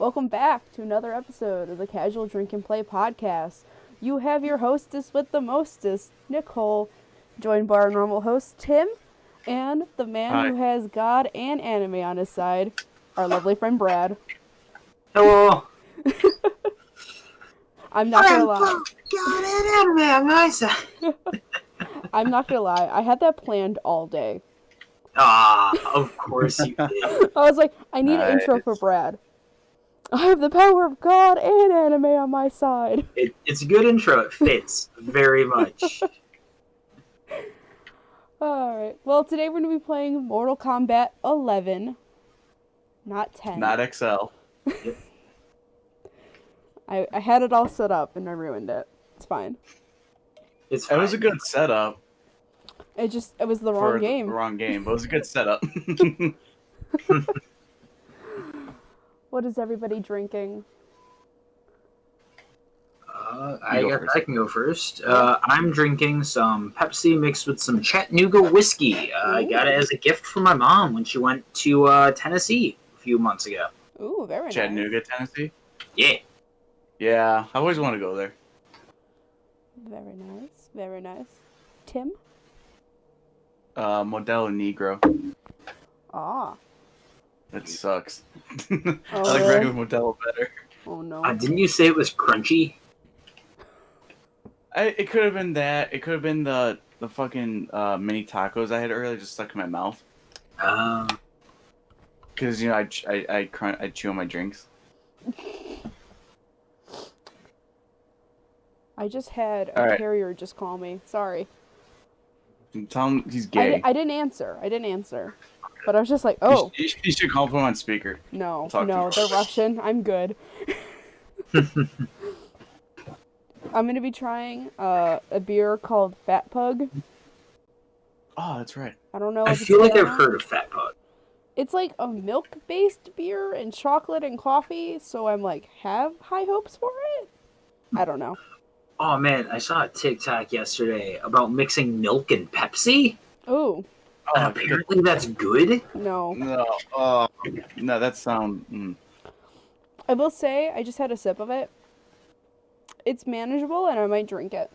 Welcome back to another episode of the Casual Drink and Play podcast. You have your hostess with the mostest, Nicole, joined by our normal host, Tim, and the man Hi. who has God and anime on his side, our lovely friend Brad. Hello. I'm not gonna lie. God and anime on my side. I'm not gonna lie. I had that planned all day. Of course you did. I was like, I need an intro for Brad. I have the power of God and anime on my side. It's a good intro. It fits very much. Alright, well today we're going to be playing Mortal Kombat 11, not 10. Not XL. I had it all set up and I ruined it. It's fine. It's fine. It was a good setup. It was the wrong game. The wrong game, but it was a good setup. What is everybody drinking? I can go first. I'm drinking some Pepsi mixed with some Chattanooga whiskey. I got it as a gift from my mom when she went to Tennessee a few months ago. Ooh, very nice. Chattanooga, Tennessee? Yeah. Yeah, I always want to go there. Very nice, very nice. Tim? Modelo Negro. Ah. That sucks. Oh, I like really? regular Modelo better. Oh no. Didn't you say it was crunchy? It could have been that. It could have been the fucking mini tacos I had earlier just stuck in my mouth. Because, you know, I chew on my drinks. I just had a carrier just call me. Sorry. Tell him he's gay. I didn't answer. But I was just like, oh. You should call him on speaker. No, Talk to him. they're Russian. I'm good. I'm going to be trying a beer called Fat Pug. Oh, that's right. I don't know. I if it's feel like good or I've not. heard of Fat Pug. It's like a milk-based beer and chocolate and coffee, so I'm like, have high hopes for it? I don't know. Oh man, I saw a TikTok yesterday about mixing milk and Pepsi. Ooh, And apparently that's good. no. No, that sound... I will say, I just had a sip of it. It's manageable, and I might drink it.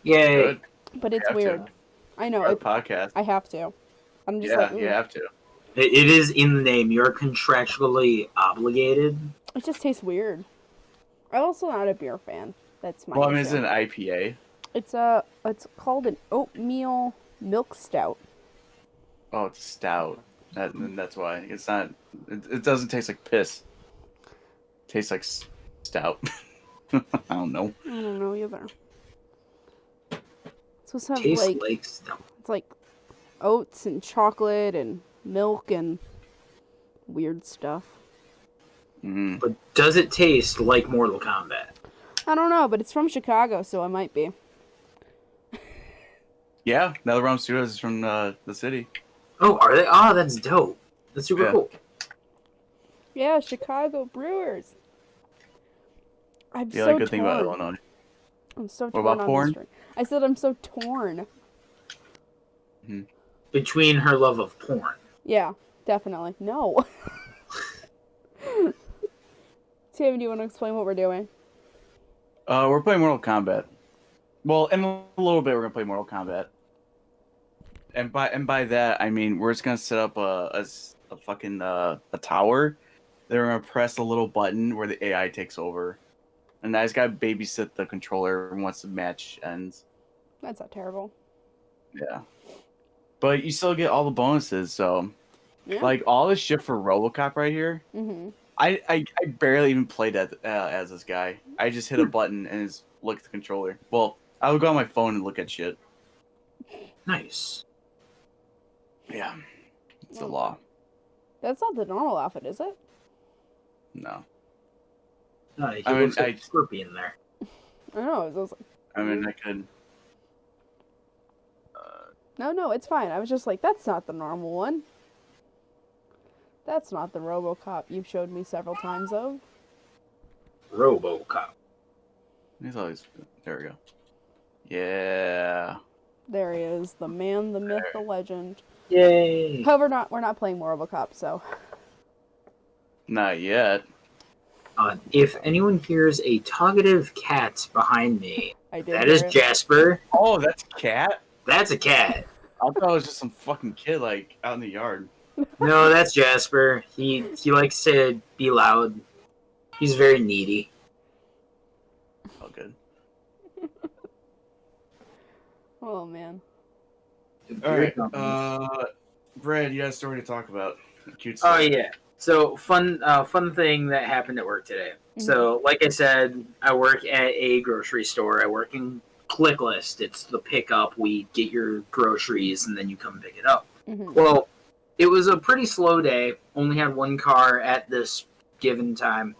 Yay. Good. But it's have weird. to. I know. Our podcast. I have to. I'm just Yeah, like, you have to. It is in the name. You're contractually obligated. It just tastes weird. I'm also not a beer fan. That's my Well, I mean, issue. it's an IPA. It's called an Oatmeal Milk Stout. Oh, it's stout. That's why. It's not... It doesn't taste like piss. It tastes like stout. I don't know. I don't know either. It's supposed to have Tastes like like stuff. it's like oats and chocolate and milk and weird stuff. Mm. But does it taste like Mortal Kombat? I don't know, but it's from Chicago, so it might be. Yeah, NetherRealm Studios is from the city. Oh, are they? Oh, that's dope. That's super Yeah. cool. Yeah, Chicago Brewers. I'm The so only good thing about torn. Illinois. I'm so What torn about on porn? this drink. I said I'm so torn. Between her love of porn. Yeah, definitely. No. Tim, do you want to explain what we're doing? We're playing Mortal Kombat. Well, in a little bit, we're gonna play Mortal Kombat. And by that, I mean we're just gonna set up a fucking a tower. Then we're gonna press a little button where the AI takes over, and I just gotta babysit the controller once the match ends. That's not terrible. Yeah, but you still get all the bonuses. So, Yeah. like all this shit for RoboCop right here. Mm-hmm. I barely even played as this guy. I just hit a button and just look at the controller. Well, I would go on my phone and look at shit. Nice. Yeah, it's the Well, law. That's not the normal outfit, is it? No, He I mean, looks like a scorpion there. I don't know. It was like, I mean I could. no, it's fine. I was just like, that's not the normal one. That's not the RoboCop you've showed me several times of. RoboCop. He's always there. We go. Yeah. There he is, the man, the myth, the legend. Yay! However, we're not playing RoboCop, so Not yet. If anyone hears a talkative cat behind me, I did that hear is it. Jasper. Oh, that's a cat? That's a cat. I thought it was just some fucking kid, like, out in the yard. No, that's Jasper. He likes to be loud. He's very needy. Oh, good. Oh man. Alright, Brad, you got a story to talk about. A cute Oh story. yeah. So fun thing that happened at work today. Mhm. So like I said, I work at a grocery store. I work in Click List. It's the pickup. We get your groceries and then you come pick it up. Mhm. Well, it was a pretty slow day. Only had one car at this given time,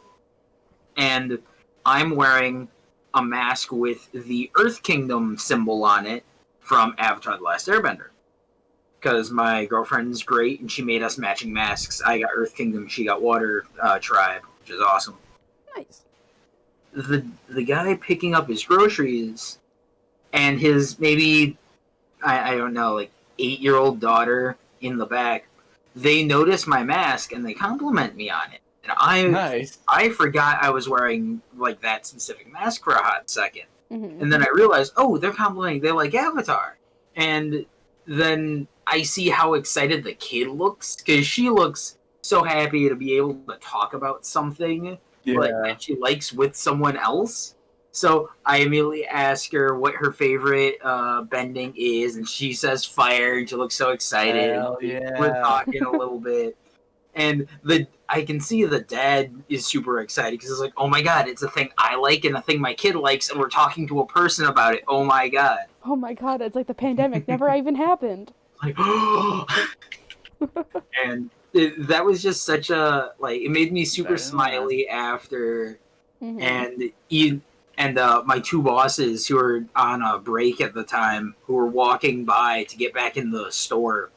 and I'm wearing a mask with the Earth Kingdom symbol on it from Avatar: The Last Airbender. Because my girlfriend's great and she made us matching masks. I got Earth Kingdom, she got Water Tribe, which is awesome. Nice. The guy picking up his groceries and his maybe I don't know, like 8-year-old daughter in the back, they notice my mask and they compliment me on it. And Nice. I forgot I was wearing like that specific mask for a hot second. Mhm. And then I realized, oh, they're complimenting, they like Avatar. And then I see how excited the kid looks, because she looks so happy to be able to talk about something like that she likes with someone else. So I immediately ask her what her favorite bending is, and she says fire, and she looks so excited. Hell yeah. We're talking a little bit, and I can see the dad is super excited because it's like, oh my god, it's a thing I like and a thing my kid likes, and we're talking to a person about it. Oh my god! Oh my god, it's like the pandemic never even happened. Like, and that was just such a it made me super smiley after. Mhm. And my two bosses who were on a break at the time, who were walking by to get back in the store,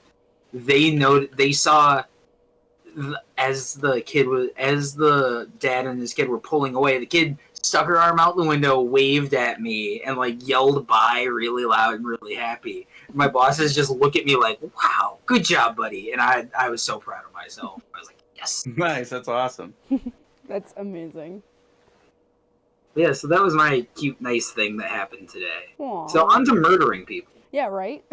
they saw as the dad and his kid were pulling away, the kid stuck her arm out the window, waved at me, and like yelled bye really loud and really happy. My bosses just look at me like, wow, good job, buddy. And I was so proud of myself. I was like, yes. Nice, that's awesome. That's amazing. Yeah, so that was my cute, nice thing that happened today. Aww. So on to murdering people. Yeah, right?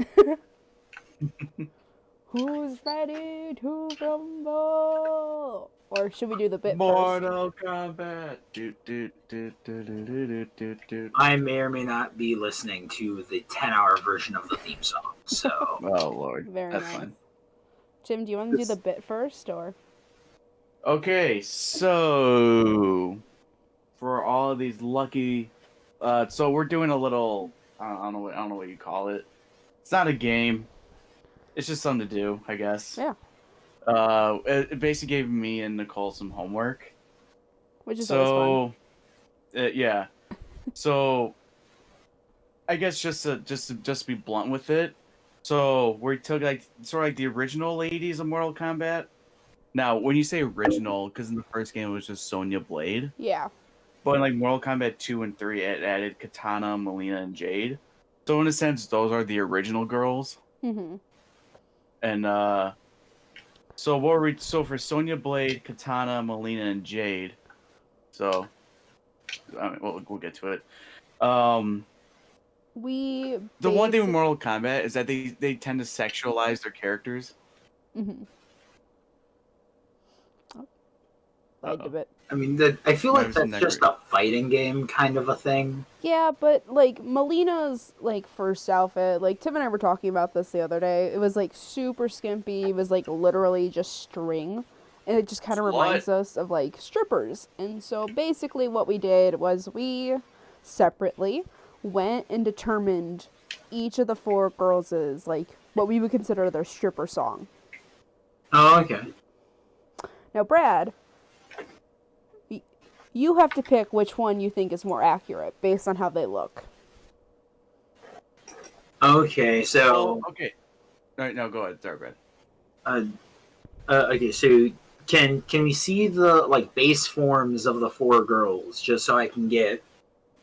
Who's ready to rumble? Or should we do the bit Mortal Kombat. I may or may not be listening to the 10-hour version of the theme song, so... Oh, Lord. Very That's nice. fine. Jim, do you want to do the bit first, or? Okay, so... For all of these lucky... so we're doing a little... I don't know what you call it. It's not a game. It's just something to do, I guess. Yeah. It basically gave me and Nicole some homework. Which is always fun. Yeah. So, I guess just to be blunt with it. So we took sort of like the original ladies of Mortal Kombat. Now, when you say original, because in the first game it was just Sonya Blade. Yeah. But in like Mortal Kombat 2 and 3, it added Kitana, Melina, and Jade. So in a sense, those are the original girls. Mhm. And so for Sonya Blade, Kitana, Melina, and Jade. So I mean, we'll get to it. The one thing with Mortal Kombat is that they tend to sexualize their characters. Mhm. I did it. I mean, I feel like that's just a fighting game kind of a thing. Yeah, but like Melina's like first outfit, like Tim and I were talking about this the other day. It was like super skimpy. It was like literally just string, and it just kind of reminds us of like strippers. And so basically, what we did was we separately went and determined each of the 4 girls' like what we would consider their stripper song. Oh, okay. Now, Brad, you have to pick which one you think is more accurate based on how they look. Okay, so... okay. All right, no, go ahead. Sorry, Brad. Okay, so can we see the like base forms of the 4 girls, just so I can get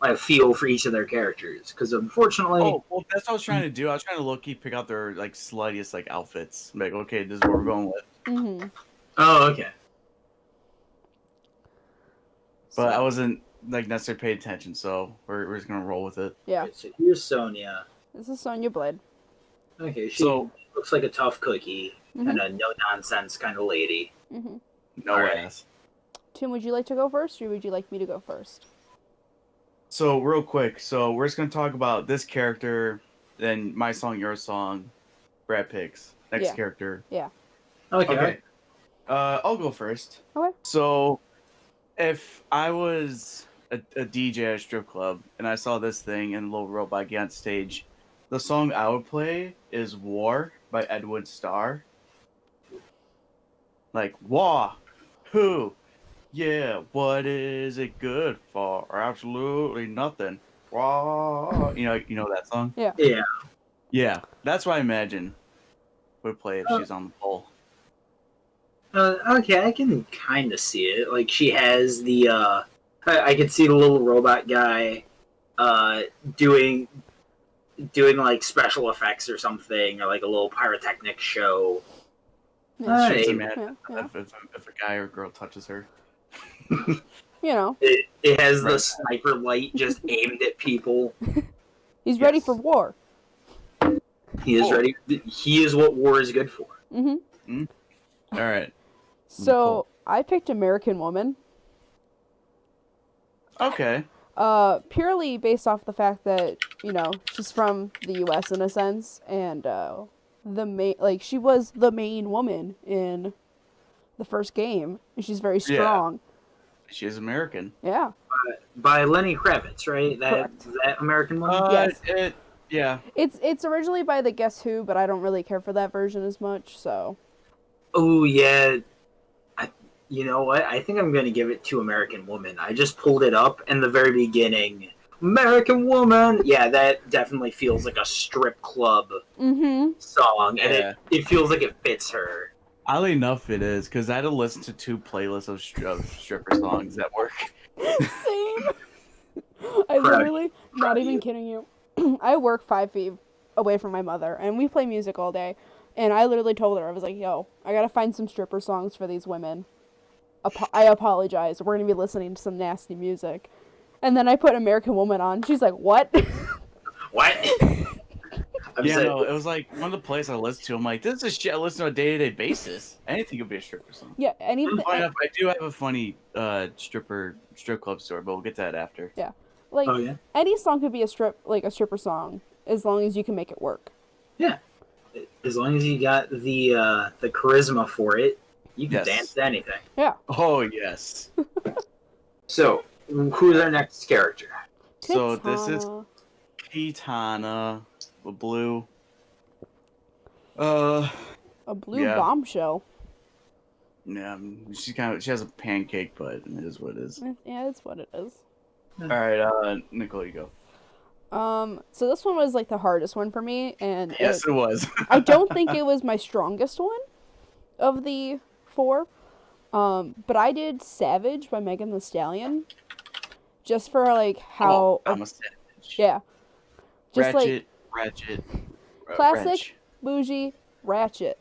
a feel for each of their characters? Because unfortunately... Oh, well, that's what I was trying to do. I was trying to low-key pick out their like sluttiest like outfits. Like, okay, this is what we're going with. Mm-hmm. Oh, okay. but I So, wasn't like necessarily paying attention, so we're just gonna roll with it. yeah. Right, so here's Sonia. This is Sonya Blade. Okay, she So looks like a tough cookie Mhm. and a no nonsense kind of lady. Mm-hmm. no Alright. ass. Tim, would you like to go first, or would you like me to go first? So real quick, so we're just gonna talk about this character, then my song, your song, Brad picks. Next Yeah. character. Yeah. Okay. I'll go first. Okay. So if I was a DJ at a strip club and I saw this thing and a little robot get on stage, the song I would play is War by Edward Starr. Like, War, who? Yeah, what is it good for? Absolutely nothing. War. You know that song? Yeah. Yeah. Yeah, that's what I imagine would play if she's on the pole. Okay, I can kind of see it. Like she has the. I could see the little robot guy, doing like special effects or something, or like a little pyrotechnic show. Yeah. Shoots Hey, a man Yeah. if a guy or girl touches her. You know, it has the Right. sniper light just aimed at people. he's ready Yes. for war. He is Oh. ready. He is what war is good for. Mm-hmm. All right. So Cool. I picked American Woman. Okay. Purely based off the fact that, you know, she's from the U.S. in a sense, and she was the main woman in the first game, and she's very strong. She is American. Yeah. By Lenny Kravitz, right? Correct. That American one. Yes. Yeah. It's originally by the Guess Who, but I don't really care for that version as much, so. Oh yeah. You know what? I think I'm gonna give it to American Woman. I just pulled it up in the very beginning. American Woman. Yeah, that definitely feels like a strip club Mm-hmm. song, and Yeah. it feels like it fits her. Oddly enough, it is because I had to listen to 2 playlists of stripper songs at work. Same. I Proud- literally, not proud of even you. kidding you. I work 5 feet away from my mother, and we play music all day. And I literally told her, I was like, yo, I gotta find some stripper songs for these women. I apologize. We're gonna be listening to some nasty music. And then I put American Woman on. She's like, what? What? I'm Yeah, saying- no, it was like one of the plays I listened to. I'm like, this is shit I listen to on a day-to-day basis. Anything could be a stripper song. Yeah, anything. Funny enough, I do have a funny strip club story, but we'll get to that after. Like, Oh yeah. any song could be a stripper song, as long as you can make it work. As long as you got the charisma for it, you can Yes. dance to anything. Yeah. Oh yes. So, who's our next character? So this is Kitana. Kitana, the blue. A blue yeah. bombshell. Yeah, she has a pancake, but it is what it is. Yeah, that's what it is. All right, Nicole, you go. So this one was like the hardest one for me, and Yes, it was. I don't think it was my strongest one of the 4. But I did Savage by Megan Thee Stallion. Just for like how I'm a savage. yeah. Just like Ratchet. classic Wrench. bougie ratchet.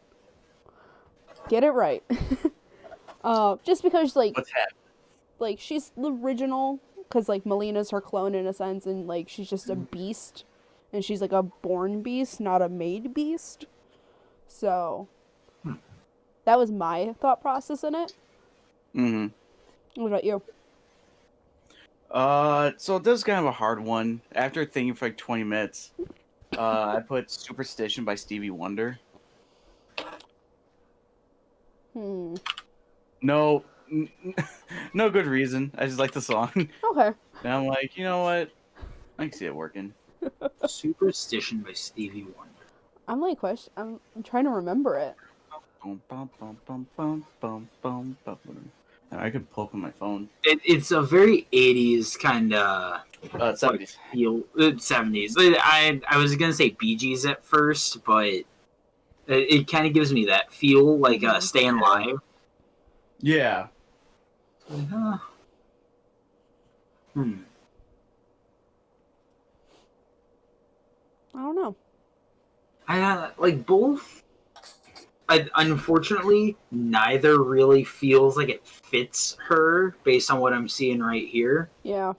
Get it right. Just because like What's happening? like she's the original, because like Melina's her clone in a sense, and like she's just a beast, and she's like a born beast, not a made beast. So that was my thought process in it. Mm-hmm. What about you? So this is kind of a hard one. After thinking for like 20 minutes, I put Superstition by Stevie Wonder. No, no good reason. I just like the song. Okay. And I'm like, you know what? I can see it working. Superstition by Stevie Wonder. I'm like I'm trying to remember it. Bum, bum, bum, bum, bum, bum, bum, bum. I could pull up on my phone. It's a very 80s kind of 70s. feel. 70s. I was gonna say Bee Gees at first, but it kind of gives me that feel, like Staying Live. Yeah. I I don't know. I like both. Unfortunately, neither really feels like it fits her based on what I'm seeing right here. Yeah.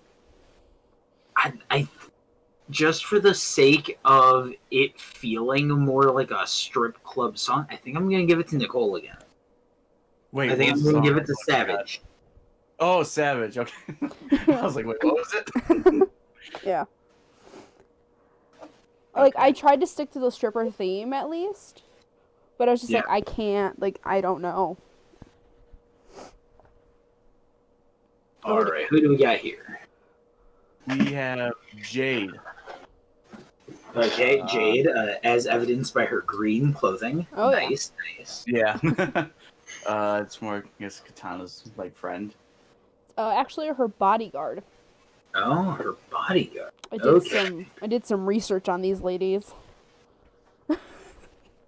I just for the sake of it feeling more like a strip club song, I think I'm gonna give it to Nicole again. Wait, I think I'm gonna give it to Savage. Oh, Savage. Okay. I was like, wait, what was it? Yeah. Like, I tried to stick to the stripper theme at least, but I was just like, I can't. Like, I don't know. All right, who do we got here? We have Jade. Okay, Jade, as evidenced by her green clothing. Oh, nice. Yeah. It's more, I guess, Kitana's like friend. Actually, her bodyguard. Oh, her bodyguard. I did some research on these ladies.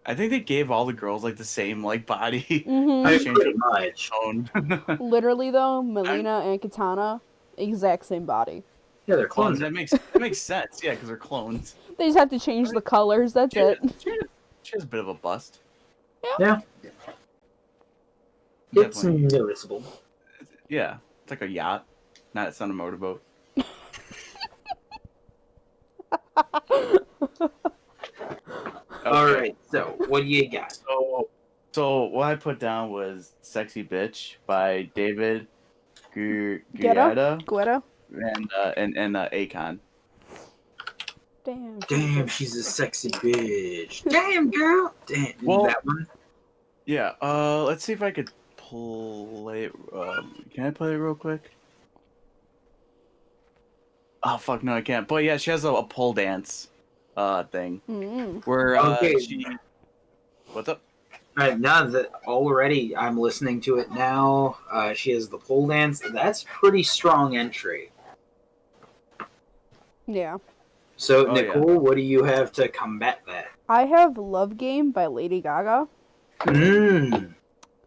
I think they gave all the girls like the same like body. Mm-hmm. Pretty much. Literally though, Melina and Kitana, exact same body. Yeah, they're clones. That makes sense. Yeah, because they're clones. They just have to change the colors. That's it. She has a bit of a bust. Yeah. It's noticeable. Yeah, it's like a yacht, it's not a motorboat. All right, so what do you got? So what I put down was "Sexy Bitch" by David Guetta and Akon. Damn, she's a sexy bitch. Damn, girl. Damn, well, that one. Yeah. Let's see if I could play it. Can I play it real quick? Oh fuck, no, I can't. But yeah, she has a pole dance, thing. Where she. What's up? Now that already I'm listening to it now, she has the pole dance. That's pretty strong entry. Yeah. So, Nicole, what do you have to combat that? I have Love Game by Lady Gaga.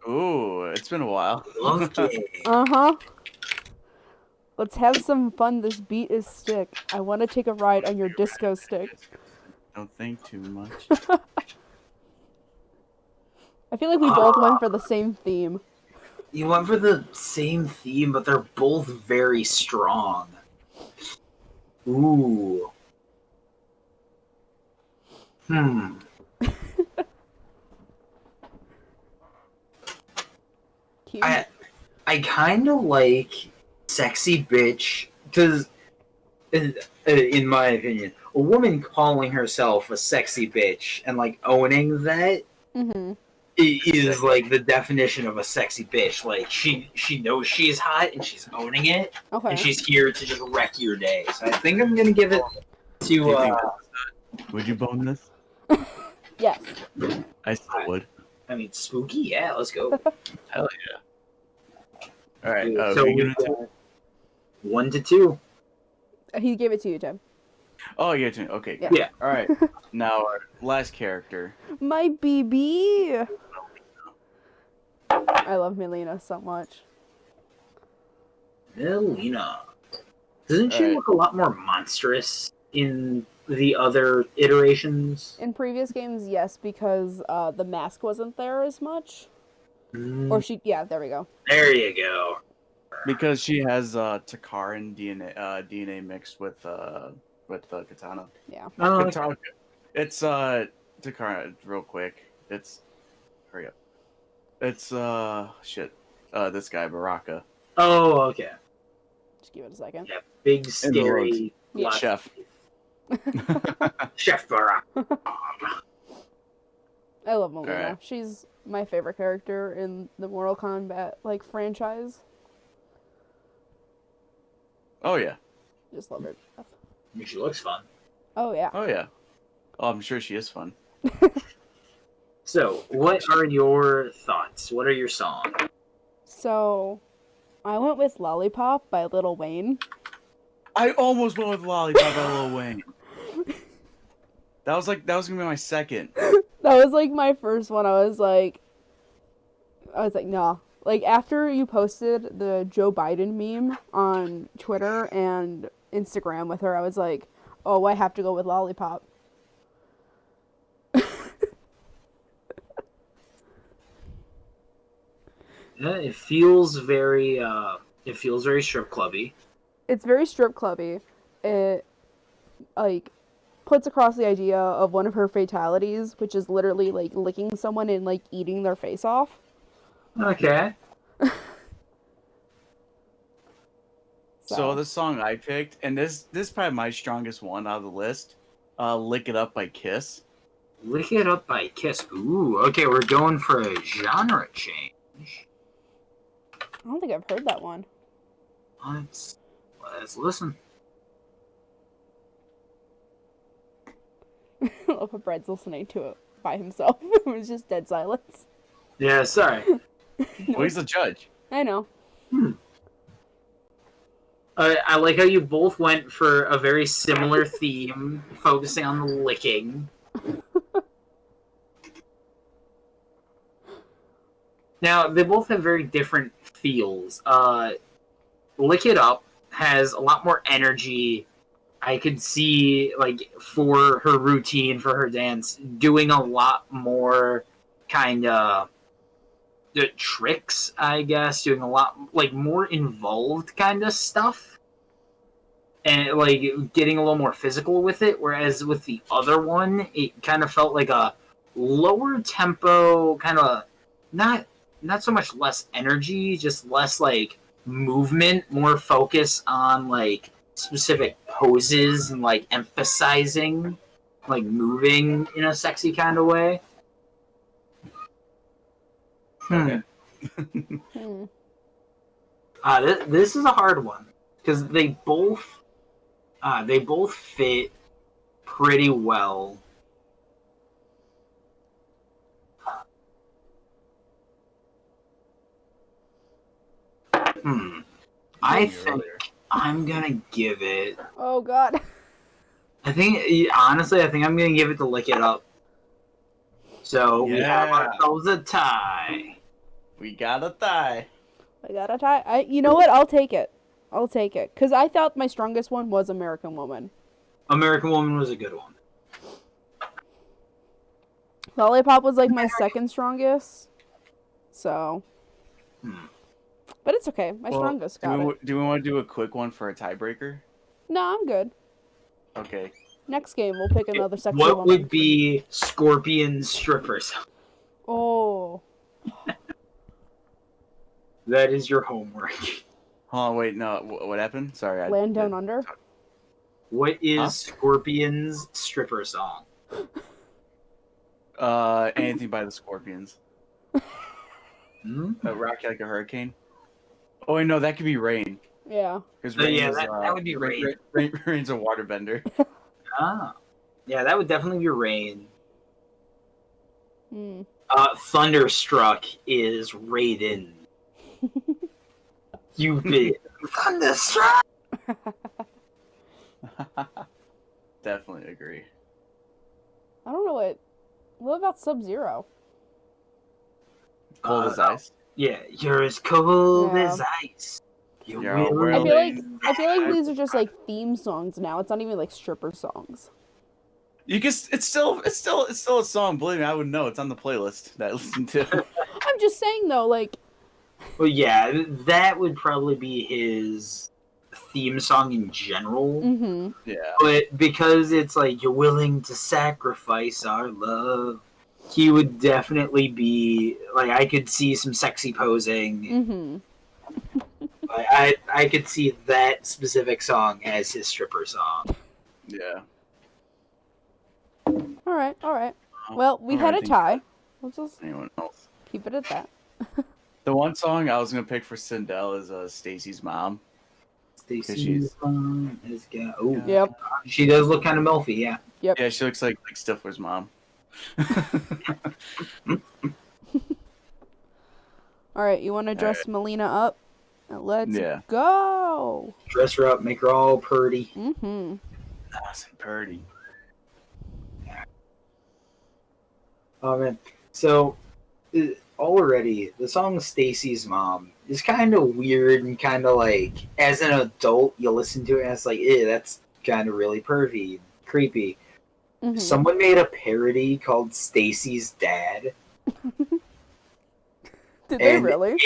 Ooh, it's been a while. Love Game. Uh-huh. Let's have some fun. This beat is sick. I want to take a ride on your disco stick. Don't think too much. I feel like we both went for the same theme. You went for the same theme, but they're both very strong. Ooh. I kind of like Sexy Bitch because, in my opinion, a woman calling herself a sexy bitch and like owning that is like the definition of a sexy bitch. Like she knows she's hot and she's owning it, and she's here to just wreck your day. So I think I'm gonna give it to. Would you bone this? Yes. I still would. I mean, spooky. Yeah, let's go. Hell yeah. All right. So we got 1 to 2. He gave it to you, Tim. Oh, you get to okay. Yeah. All right. Now our last character. My BB. I love Melina so much. Melina. Doesn't she look a lot more monstrous in the other iterations? In previous games, yes, because the mask wasn't there as much. Or there we go. There you go. Because she has Takaran DNA mixed with Kitana. Yeah. Kitana, it's Takaran real quick. Hurry up. It's this guy Baraka. Oh, okay. Just give it a second. Yeah, big scary chef. Chef Baraka. I love Melina. Right. She's my favorite character in the Mortal Kombat franchise. Oh yeah. Just love her. I mean, she looks fun. Oh yeah. Oh yeah. Oh, I'm sure she is fun. So, what are your thoughts? What are your songs? So, I went with Lollipop by Lil Wayne. I almost went with Lollipop by Lil Wayne. That was gonna be my second. That was like my first one. I was like, nah. Like after you posted the Joe Biden meme on Twitter and Instagram with her, I was like, oh, I have to go with Lollipop. Yeah, it feels very strip clubby. It's very strip clubby. It like puts across the idea of one of her fatalities, which is literally like licking someone and like eating their face off. Okay. So the song I picked, and this is probably my strongest one out of the list, "Lick It Up" by Kiss. Lick It Up by Kiss. Ooh, okay, we're going for a genre change. I don't think I've heard that one. Let's listen. I love how Brad's listening to it by himself. It was just dead silence. Yeah, sorry. Well, he's the judge. I know. I like how you both went for a very similar theme, focusing on the licking. Now, they both have very different feels. Lick It Up has a lot more energy. I could see, like, for her routine, for her dance, doing a lot more kind of tricks, I guess, doing a lot, like, more involved kind of stuff. And, like, getting a little more physical with it, whereas with the other one, it kind of felt like a lower tempo, kind of, not so much less energy, just less, like, movement, more focus on, like, specific poses and, like, emphasizing, like, moving in a sexy kind of way. Okay. This is a hard one because they both fit pretty well. I think I'm gonna give it. Oh God. Honestly, I think I'm gonna give it to Lick It Up. So we have ourselves a tie. We got a tie. I got a tie. You know what? I'll take it. Because I thought my strongest one was American Woman. American Woman was a good one. Lollipop was like my second strongest. So. But it's okay. My strongest got it. Do we want to do a quick one for a tiebreaker? No, I'm good. Okay. Next game, we'll pick another sexy What woman. would be Scorpion Strippers? Oh. That is your homework. Hold on, wait, no. What happened? Sorry. Land Down Under? What is Scorpion's stripper song? Anything by the Scorpions. Rock You Like a Hurricane. Oh, wait, no, that could be Rain. Yeah. Because that would be Rain. Rain's a waterbender. Yeah, that would definitely be Rain. Thunderstruck is Raiden. You big Thunderstruck! Definitely agree. I don't know what about Sub-Zero? Cold as ice. Yeah, you're as cold as ice. I feel like these are just like theme songs now. It's not even like stripper songs. You can. It's still a song. Believe me, I would know. It's on the playlist that I listen to. I'm just saying though, like. Well, yeah, that would probably be his theme song in general. Mm-hmm. Yeah. But because it's like you're willing to sacrifice our love, he would definitely be like I could see some sexy posing. Mm-hmm. I could see that specific song as his stripper song. Yeah. All right. Well, we had a tie. Let's just anyone else keep it at that. The one song I was gonna pick for Sindel is Stacy's mom. Stacy's mom has got. Oh, yep. She does look kind of milfy, yeah. Yep. Yeah, she looks like Stifler's mom. All right, you want to dress Melina up? Let's go. Dress her up, make her all purty. Mm-hmm. Nice and purty. Oh man, so already the song "Stacy's Mom" is kind of weird and kind of like, as an adult, you listen to it and it's like, ew, that's kind of really pervy, creepy. Mm-hmm. Someone made a parody called "Stacy's Dad." Did they really?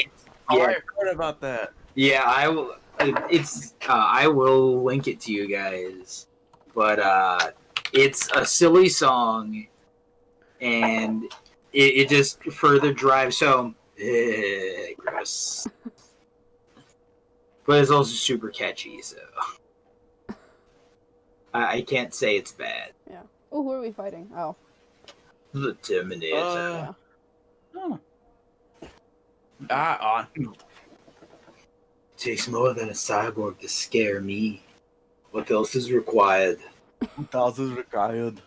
Oh, I heard about that. Yeah, I will. I will link it to you guys, but it's a silly song, and it just further drives home. Gross. But it's also super catchy, so I can't say it's bad. Yeah. Oh, who are we fighting? Oh. The Terminator. Yeah. Oh. Takes more than a cyborg to scare me. What else is required? What else is required?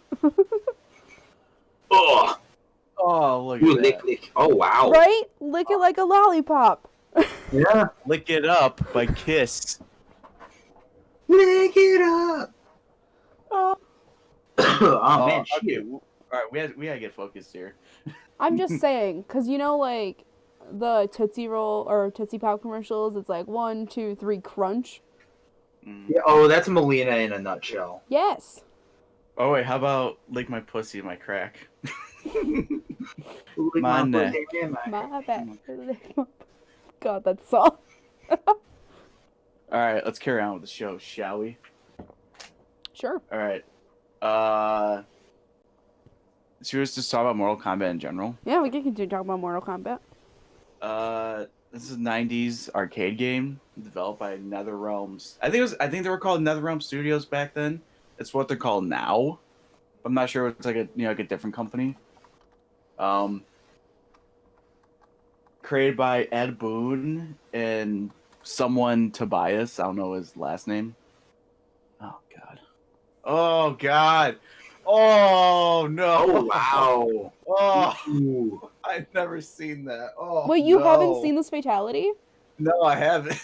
Oh, Oh, look you at lick, that. lick. Oh, wow. Right? Lick it like a lollipop. Yeah. Lick it up by Kiss. Lick it up. Oh, Oh, man, okay. shoot. All right, we gotta get focused here. I'm just saying, because you know, like, the Tootsie Roll or Tootsie Pop commercials, it's like 1, 2, 3, crunch. Yeah, oh, that's Melina in a nutshell. Yes. Oh wait, how about lick my pussy, my crack? Lick My my neck. pussy in my- My bad. God, that song. All right, let's carry on with the show, shall we? Sure. All right. Should we just talk about Mortal Kombat in general? Yeah, we can continue talking about Mortal Kombat. This is a '90s arcade game developed by NetherRealms. I think they were called NetherRealm Studios back then. It's what they're called now. I'm not sure if it's like a different company. Created by Ed Boon and someone Tobias. I don't know his last name. Oh god. Oh god. Oh no. Oh, wow. Oh, Ooh. I've never seen that. Oh. Wait, you no. haven't seen this fatality? No, I haven't.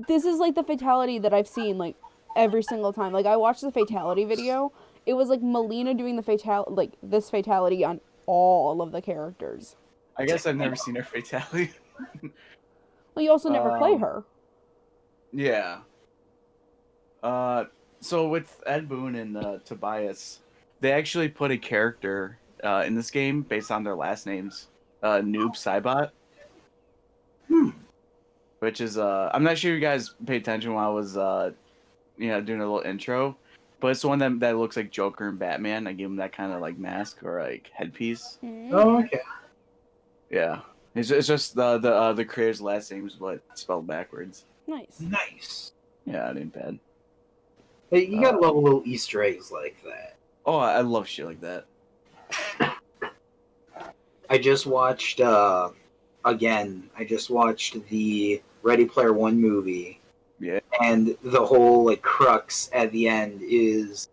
This is like the fatality that I've seen like every single time. Like I watched the fatality video. It was like Melina doing this fatality on all of the characters. I guess I've never seen her fatality. Well, you also never play her. Yeah. So with Ed Boon and Tobias, they actually put a character in this game based on their last names, Noob Saibot. Which is I'm not sure you guys paid attention when I was doing a little intro, but it's the one that looks like Joker and Batman. I gave him that kind of like mask or like headpiece. Oh, okay. Yeah, it's just the creator's last names but spelled backwards. Nice. Nice. Yeah, it ain't bad. Hey, you gotta love little Easter eggs like that. Oh, I love shit like that. I just watched the Ready Player One movie. Yeah. And the whole like crux at the end is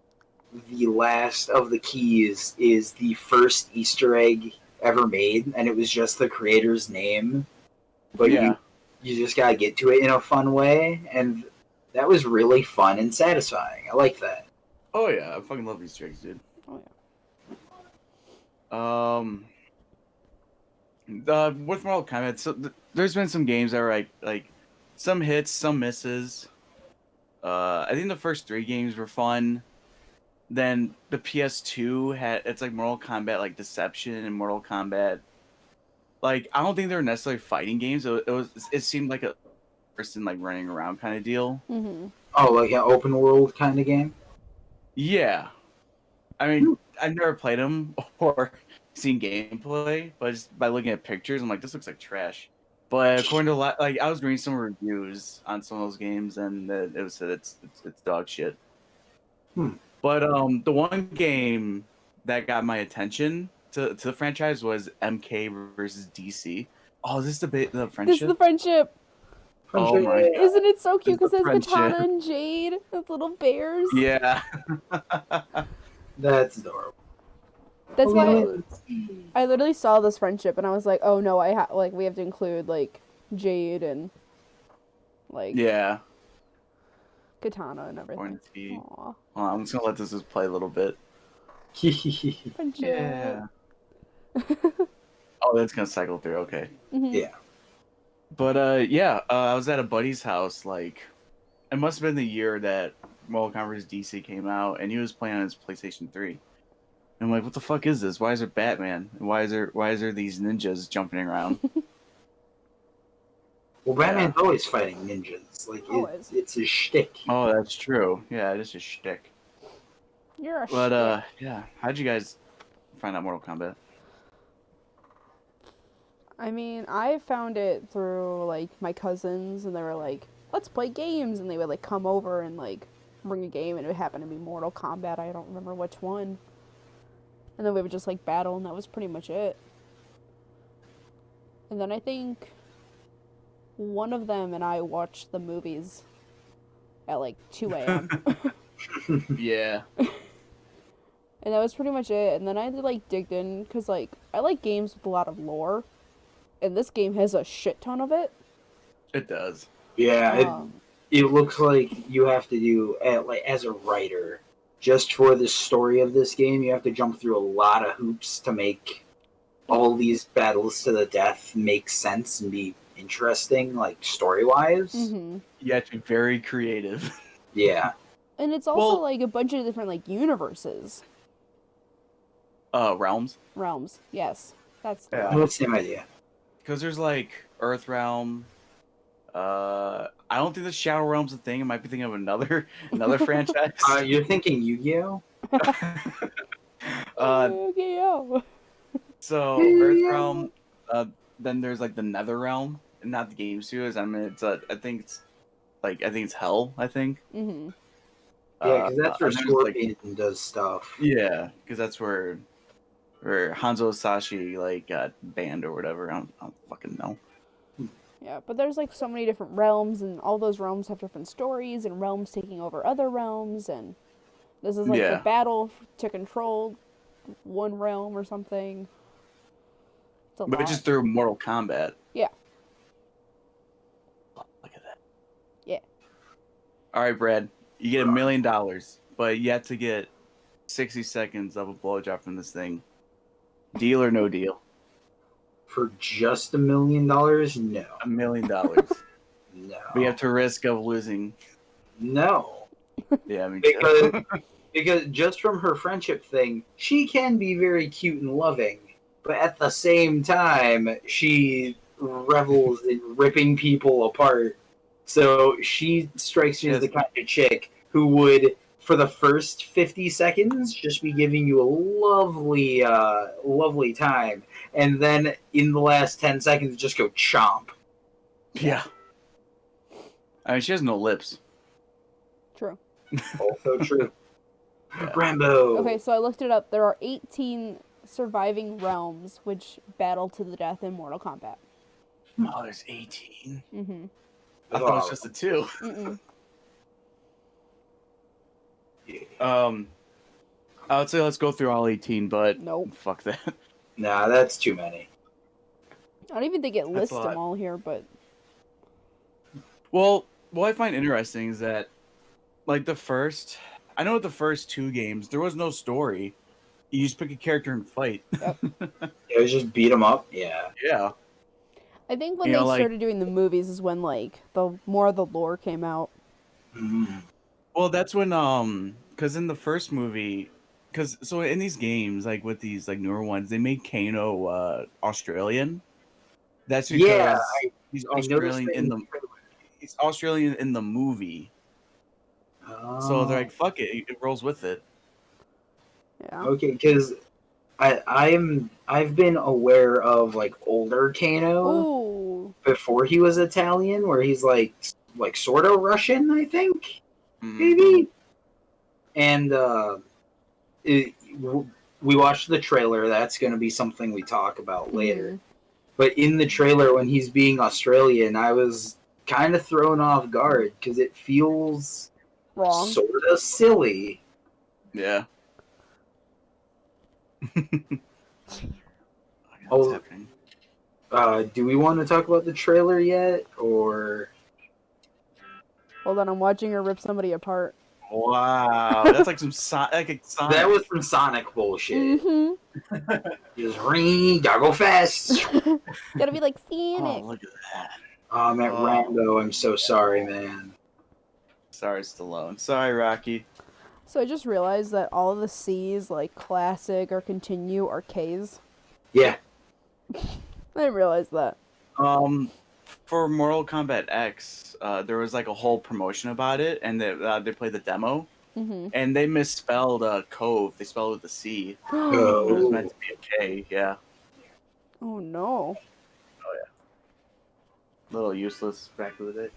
the last of the keys is the first Easter egg ever made, and it was just the creator's name. But Yeah. you just gotta get to it in a fun way, and that was really fun and satisfying. I like that. Oh yeah, I fucking love Easter eggs, dude. Oh With Mortal Kombat, so there's been some games that were like some hits, some misses. I think the first 3 games were fun. Then the PS2 it's like Mortal Kombat like Deception and Mortal Kombat. Like I don't think they were necessarily fighting games. It seemed like a person like running around kind of deal. Mm-hmm. Oh, like an open world kind of game? Yeah, I mean I've never played them or seen gameplay, but just by looking at pictures, I'm like, this looks like trash. But according to like I was reading some reviews on some of those games, and it was said it's dog shit. But the one game that got my attention to the franchise was MK versus DC. Oh, is this the friendship? This is the friendship. Oh my god! Isn't it so cute? Because It's there's the Kitana friendship. and Jade, those little bears. Yeah. That's adorable. That's why I literally saw this friendship and I was like, oh no, we have to include like Jade and like Yeah. Kitana and everything. Quarantine. Aw. Hold on, I'm just gonna let this just play a little bit. Friendship. Yeah. Oh, that's gonna cycle through. Okay. Mhm. Yeah. But I was at a buddy's house. Like, it must have been the year that Mortal Kombat DC came out, and he was playing on his PlayStation 3. And I'm like, what the fuck is this? Why is there Batman? And why is there these ninjas jumping around? Well, Batman's always fighting ninjas. Like, Always. it's his shtick. Oh, that's true. Yeah, it is a shtick. You're a But, shtick. yeah. How'd you guys find out Mortal Kombat? I mean, I found it through, like, my cousins, and they were like, let's play games, and they would, like, come over and, like, bring a game, and it would happen to be Mortal Kombat. I don't remember which one. And then we would just, like, battle, and that was pretty much it. And then I think one of them and I watched the movies at, like, 2 a.m. Yeah. And that was pretty much it. And then I, like, digged in, because, like, I like games with a lot of lore. And this game has a shit ton of it. It does. Yeah, it looks like you have to do, like, as a writer, just for the story of this game, you have to jump through a lot of hoops to make all these battles to the death make sense and be interesting, like, story-wise. Mm-hmm. You have to be very creative. Yeah. And it's also, like, a bunch of different, like, universes. Realms. Realms, yes. That's the Yeah. one. Well, same idea. Because there's, like, Earth Realm. I don't think the Shadow Realm's a thing. I might be thinking of another franchise. You're thinking Yu-Gi-Oh? Yu-Gi-Oh! So Earth Realm, then there's like the Nether Realm, not the game studios. I mean, I think it's Hell. I think. Mm-hmm. Yeah, because that's where and there's, Scorpion does stuff. Yeah, because that's where Hanzo Sashi got banned or whatever. I don't fucking know. Yeah, but there's, like, so many different realms, and all those realms have different stories, and realms taking over other realms, and this is, like, the battle to control one realm or something. It's a But lot. just through Mortal Kombat. Yeah. Look at that. Yeah. All right, Brad. You get $1 million, but you have to get 60 seconds of a blowjob from this thing. Deal or no deal? For just $1 million? No. $1 million. No. But you have to risk of losing. No. Yeah, I mean, because just from her friendship thing, she can be very cute and loving, but at the same time, she revels in ripping people apart. So she strikes me as the kind of chick who would, for the first 50 seconds, just be giving you a lovely, lovely time, and then in the last 10 seconds, just go chomp. Yeah. I mean, she has no lips. True. Also true. Yeah. Rambo. Okay, so I looked it up. There are 18 surviving realms which battle to the death in Mortal Kombat. Oh, there's 18. Mm-hmm. I thought it was just the 2. Mm-mm. I would say let's go through all 18, but Nope. fuck that. Nah, that's too many. I don't even think it lists a lot. them all here, but... Well, what I find interesting is that, like, I know with the first 2 games, there was no story. You just pick a character and fight. It was just beat them up. Yeah. Yeah. I think when You they know, like- started doing the movies is when, like, the more of the lore came out. Mm. Well, that's when, because in the first movie, so in these games, like, with these, like, newer ones, they made Kano, Australian. That's because Yeah, he's I noticed Australian that in the... He's Australian in the movie. So they're like, fuck it, it rolls with it. Yeah. Okay, because I've been aware of like older Kano Ooh. before he was Italian, where he's like sort of Russian, I think, Mhm. maybe. And we watched the trailer. That's going to be something we talk about later. Mhm. But in the trailer, when he's being Australian, I was kind of thrown off guard because it feels Wrong. sort of silly. Yeah. Oh. What's happening? Do we want to talk about the trailer yet, or? Hold on, I'm watching her rip somebody apart. Wow, that's like some Sonic. That was some Sonic bullshit. Mm-hmm. Just ring, gotta go fast. Gotta be like Oh, Phoenix. look at that. I'm at Rambo. I'm so sorry, man. Sorry, Stallone. Sorry, Rocky. So I just realized that all of the C's, like classic or continue, are K's. Yeah. I didn't realize that. for Mortal Kombat X, there was like a whole promotion about it, and they played the demo, and they misspelled Cove. They spelled it with a C. It was meant to be a K. Yeah. Oh no. Oh yeah. A little useless back in the day.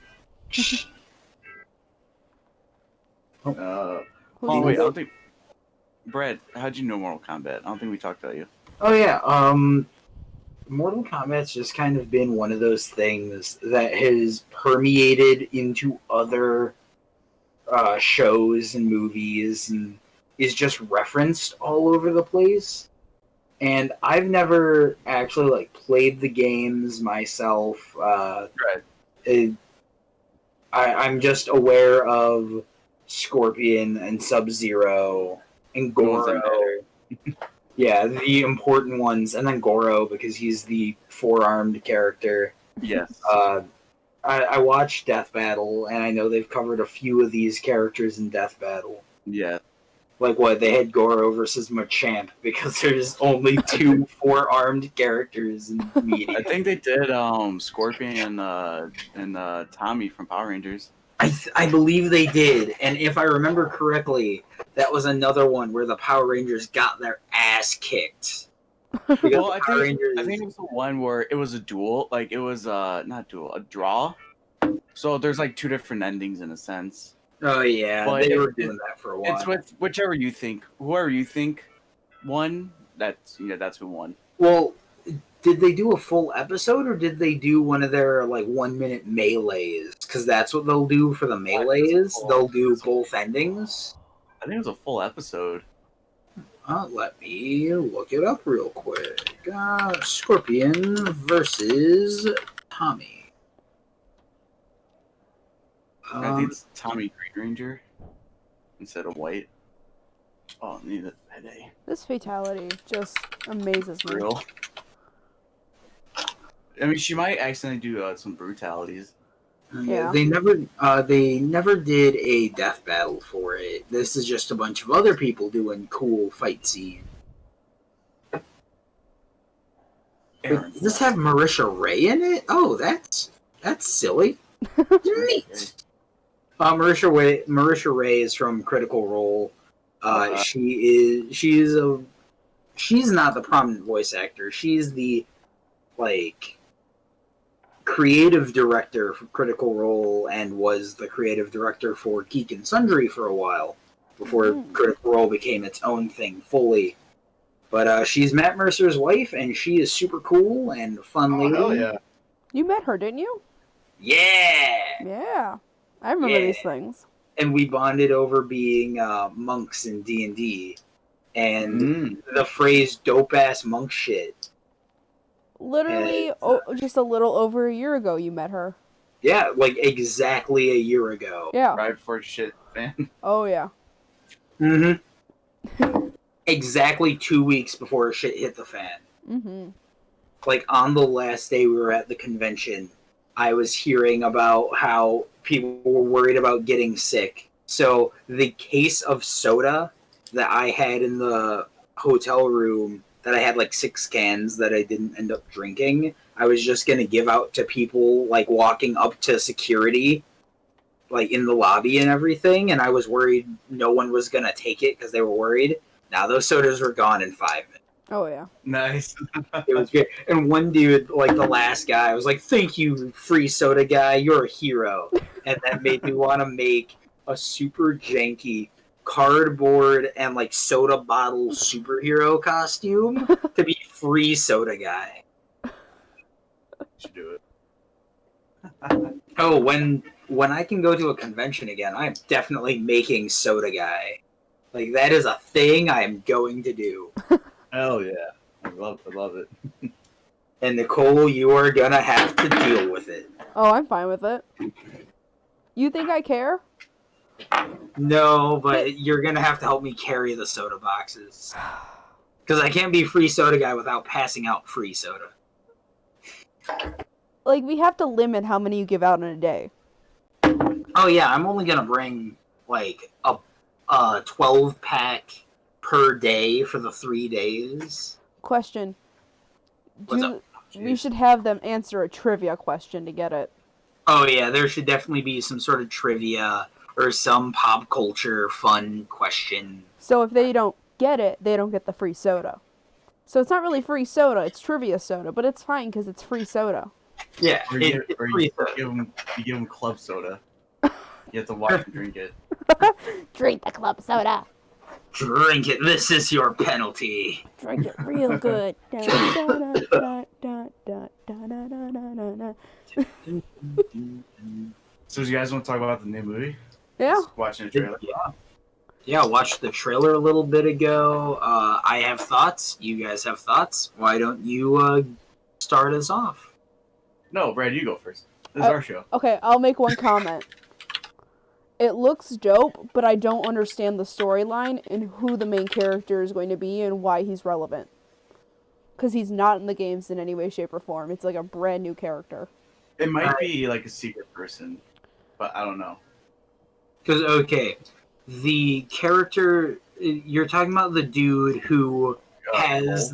Wait, I don't think. Brad, how'd you know Mortal Kombat? I don't think we talked about you. Oh yeah, Mortal Kombat's just kind of been one of those things that has permeated into other shows and movies and is just referenced all over the place. And I've never actually like played the games myself. Right. I'm just aware of Scorpion and Sub-Zero and Goro. Yeah, the important ones, and then Goro because he's the four-armed character. Yes. I watched Death Battle, and I know they've covered a few of these characters in Death Battle. Yeah. Like what, they had Goro versus Machamp because there's only two four-armed characters in the media. I think they did Scorpion and Tommy from Power Rangers. I believe they did, and if I remember correctly, that was another one where the Power Rangers got their ass kicked. Well, I think it was the one where it was a duel, like it was not duel, a draw. So there's like two different endings in a sense. Oh yeah, but they were doing that for a while. It's with whichever you think, whoever you think won. That's who won. Well, did they do a full episode or did they do one of their like 1 minute melees? Because that's what they'll do for the melees. They'll do both endings. I think it was a full episode. Let me look it up real quick. Scorpion versus Tommy. I think it's Tommy Green Ranger instead of White. Oh, I need that day. This fatality just amazes me. Real. I mean, she might accidentally do some brutalities. Yeah. They never did a death battle for it. This is just a bunch of other people doing cool fight scenes. Does this have Marisha Ray in it? Oh, that's silly. Neat. Marisha Ray is from Critical Role. She's not the prominent voice actor. She's the creative director for Critical Role and was the creative director for Geek and Sundry for a while before Critical Role became its own thing fully. But she's Matt Mercer's wife, and she is super cool and a fun lady. Oh yeah! You met her, didn't you? Yeah. Yeah, I remember these things. And we bonded over being monks in D&D, and the phrase "dope ass monk shit." Literally, just a little over a year ago, you met her. Yeah, like exactly a year ago. Yeah. Ride for shit, man. Oh yeah. Exactly 2 weeks before shit hit the fan. Like on the last day we were at the convention, I was hearing about how people were worried about getting sick. So the case of soda that I had in the hotel room, that I had like 6 cans that I didn't end up drinking, I was just going to give out to people like walking up to security, like in the lobby and everything. And I was worried no one was going to take it because they were worried. Now those sodas were gone in 5 minutes. Oh yeah. Nice. It was great. And one dude, like the last guy, was like, "Thank you, free soda guy. You're a hero." And that made me want to make a super janky cardboard and like soda bottle superhero costume to be free soda guy. Should do it. Oh, when I can go to a convention again, I'm definitely making soda guy. Like that is a thing I am going to do. Hell yeah. I love it. And Nicole, you are gonna have to deal with it. Oh, I'm fine with it. You think I care? No, but you're gonna have to help me carry the soda boxes. Because I can't be free soda guy without passing out free soda. Like, we have to limit how many you give out in a day. Oh yeah, I'm only gonna bring like a 12-pack per day for the 3 days. Question. What's up? We should have them answer a trivia question to get it. Oh yeah, there should definitely be some sort of trivia or some pop culture fun question. So if they don't get it, they don't get the free soda. So it's not really free soda, it's trivia soda, but it's fine because it's free soda. Yeah, you give them club soda. You have to watch them drink it. Drink the club soda. Drink it. This is your penalty. Drink it real good. So, do you guys want to talk about the new movie? Yeah. Just watching the trailer. Yeah, watched the trailer a little bit ago. I have thoughts. You guys have thoughts. Why don't you start us off? No, Brad, you go first. This is our show. Okay, I'll make one comment. It looks dope, but I don't understand the storyline and who the main character is going to be and why he's relevant. Because he's not in the games in any way, shape, or form. It's like a brand new character. It might be like a secret person, but I don't know. Because, okay, the character, you're talking about the dude who has